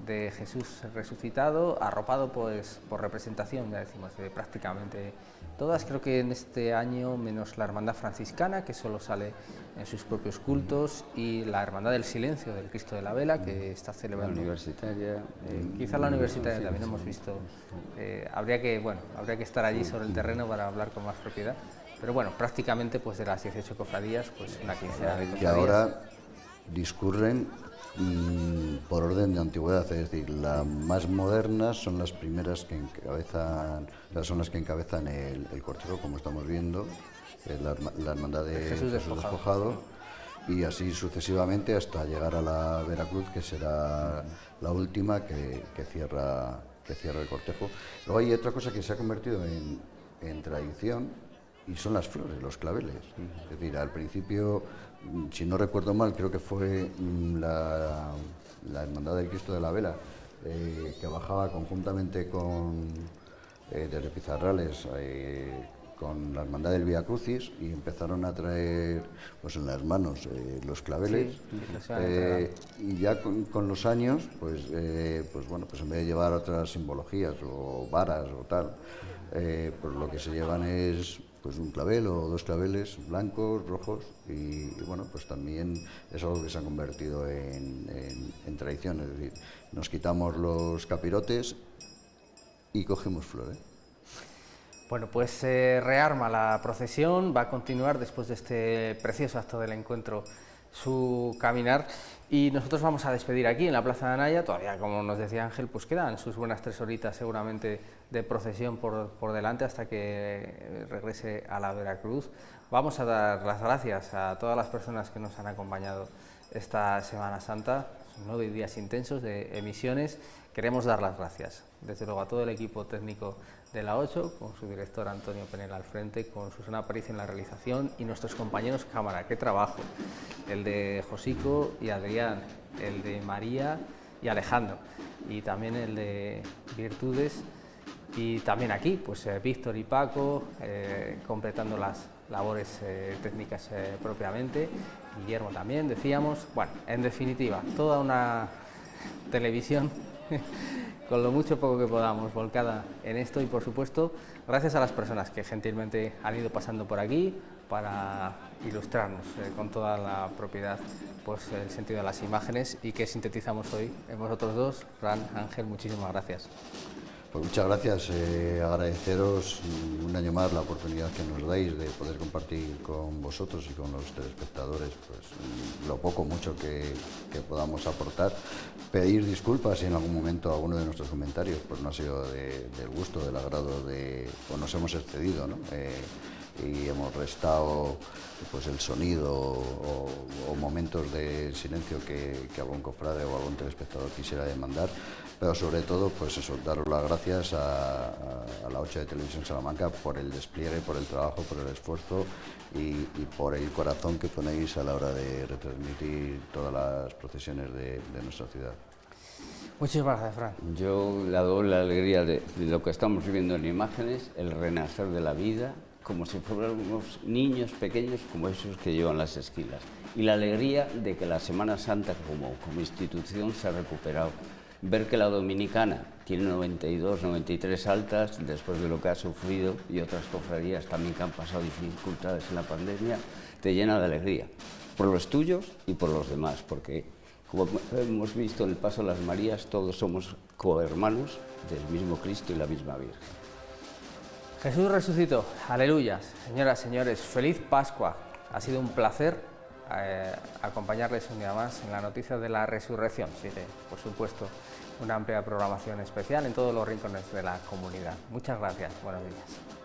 de Jesús resucitado, arropado pues por representación, ya decimos, de prácticamente todas. Creo que en este año, menos la Hermandad Franciscana, que solo sale en sus propios cultos, y la Hermandad del Silencio del Cristo de la Vela, que está celebrando. La universitaria. Quizá la universitaria también hemos visto. Habría que estar allí sobre el terreno para hablar con más propiedad. Pero bueno, prácticamente pues de las 18 cofradías, pues una quincena de cofradías. Que ahora discurren por orden de antigüedad, es decir, las más modernas son las primeras que encabezan, el cortejo, como estamos viendo, la hermandad de Jesús Despojado, y así sucesivamente hasta llegar a la Veracruz, que será la última que cierra el cortejo. Luego hay otra cosa que se ha convertido en tradición, y son las flores, los claveles. Es decir, al principio, si no recuerdo mal, creo que fue la Hermandad del Cristo de la Vela, que bajaba conjuntamente desde Pizarrales con la Hermandad del Vía Crucis, y empezaron a traer pues en las manos los claveles. Y ya con los años, pues bueno, pues en vez de llevar otras simbologías o varas o tal, pues lo que se llevan es pues un clavel o dos claveles blancos, rojos, y bueno, pues también es algo que se ha convertido en tradición. Es decir, nos quitamos los capirotes y cogemos flores. Bueno, pues se rearma la procesión, va a continuar después de este precioso acto del encuentro su caminar, y nosotros vamos a despedir aquí en la Plaza de Anaya. Todavía, como nos decía Ángel, pues quedan sus buenas 3 horitas seguramente de procesión por delante hasta que regrese a la Veracruz. Vamos a dar las gracias a todas las personas que nos han acompañado esta Semana Santa, 9 días intensos de emisiones. Queremos dar las gracias, desde luego, a todo el equipo técnico de la 8, con su director Antonio Penel al frente, con Susana Aparicio en la realización, y nuestros compañeros cámara. ¡Qué trabajo! El de Josico y Adrián, el de María y Alejandro, y también el de Virtudes, y también aquí, pues Víctor y Paco, completando las labores técnicas propiamente, Guillermo también, decíamos. Bueno, en definitiva, toda una televisión con lo mucho poco que podamos volcada en esto, y por supuesto gracias a las personas que gentilmente han ido pasando por aquí para ilustrarnos con toda la propiedad pues el sentido de las imágenes, y que sintetizamos hoy en vosotros dos. Fran, Ángel, muchísimas gracias. Pues muchas gracias, agradeceros un año más la oportunidad que nos dais de poder compartir con vosotros y con los telespectadores pues lo poco mucho que podamos aportar. Pedir disculpas si en algún momento alguno de nuestros comentarios pues no ha sido del gusto, del agrado o nos hemos excedido, ¿no? y hemos restado pues el sonido o momentos de silencio que algún cofrade o algún telespectador quisiera demandar, pero sobre todo pues eso, daros las gracias a la 8 de Televisión Salamanca por el despliegue, por el trabajo, por el esfuerzo y por el corazón que ponéis a la hora de retransmitir todas las procesiones de nuestra ciudad. Muchísimas gracias, Fran. Yo le doy la alegría de lo que estamos viendo en imágenes, el renacer de la vida, como si fueran unos niños pequeños como esos que llevan las esquilas. Y la alegría de que la Semana Santa como institución se ha recuperado. Ver que la dominicana tiene 92, 93 altas después de lo que ha sufrido y otras cofradías también que han pasado dificultades en la pandemia, te llena de alegría. Por los tuyos y por los demás, porque como hemos visto en el Paso de las Marías, todos somos cohermanos del mismo Cristo y la misma Virgen. Jesús resucitó, aleluyas. Señoras, señores, feliz Pascua. Ha sido un placer acompañarles un día más en la noticia de la resurrección. Sigue, por supuesto, una amplia programación especial en todos los rincones de la comunidad. Muchas gracias, buenos días.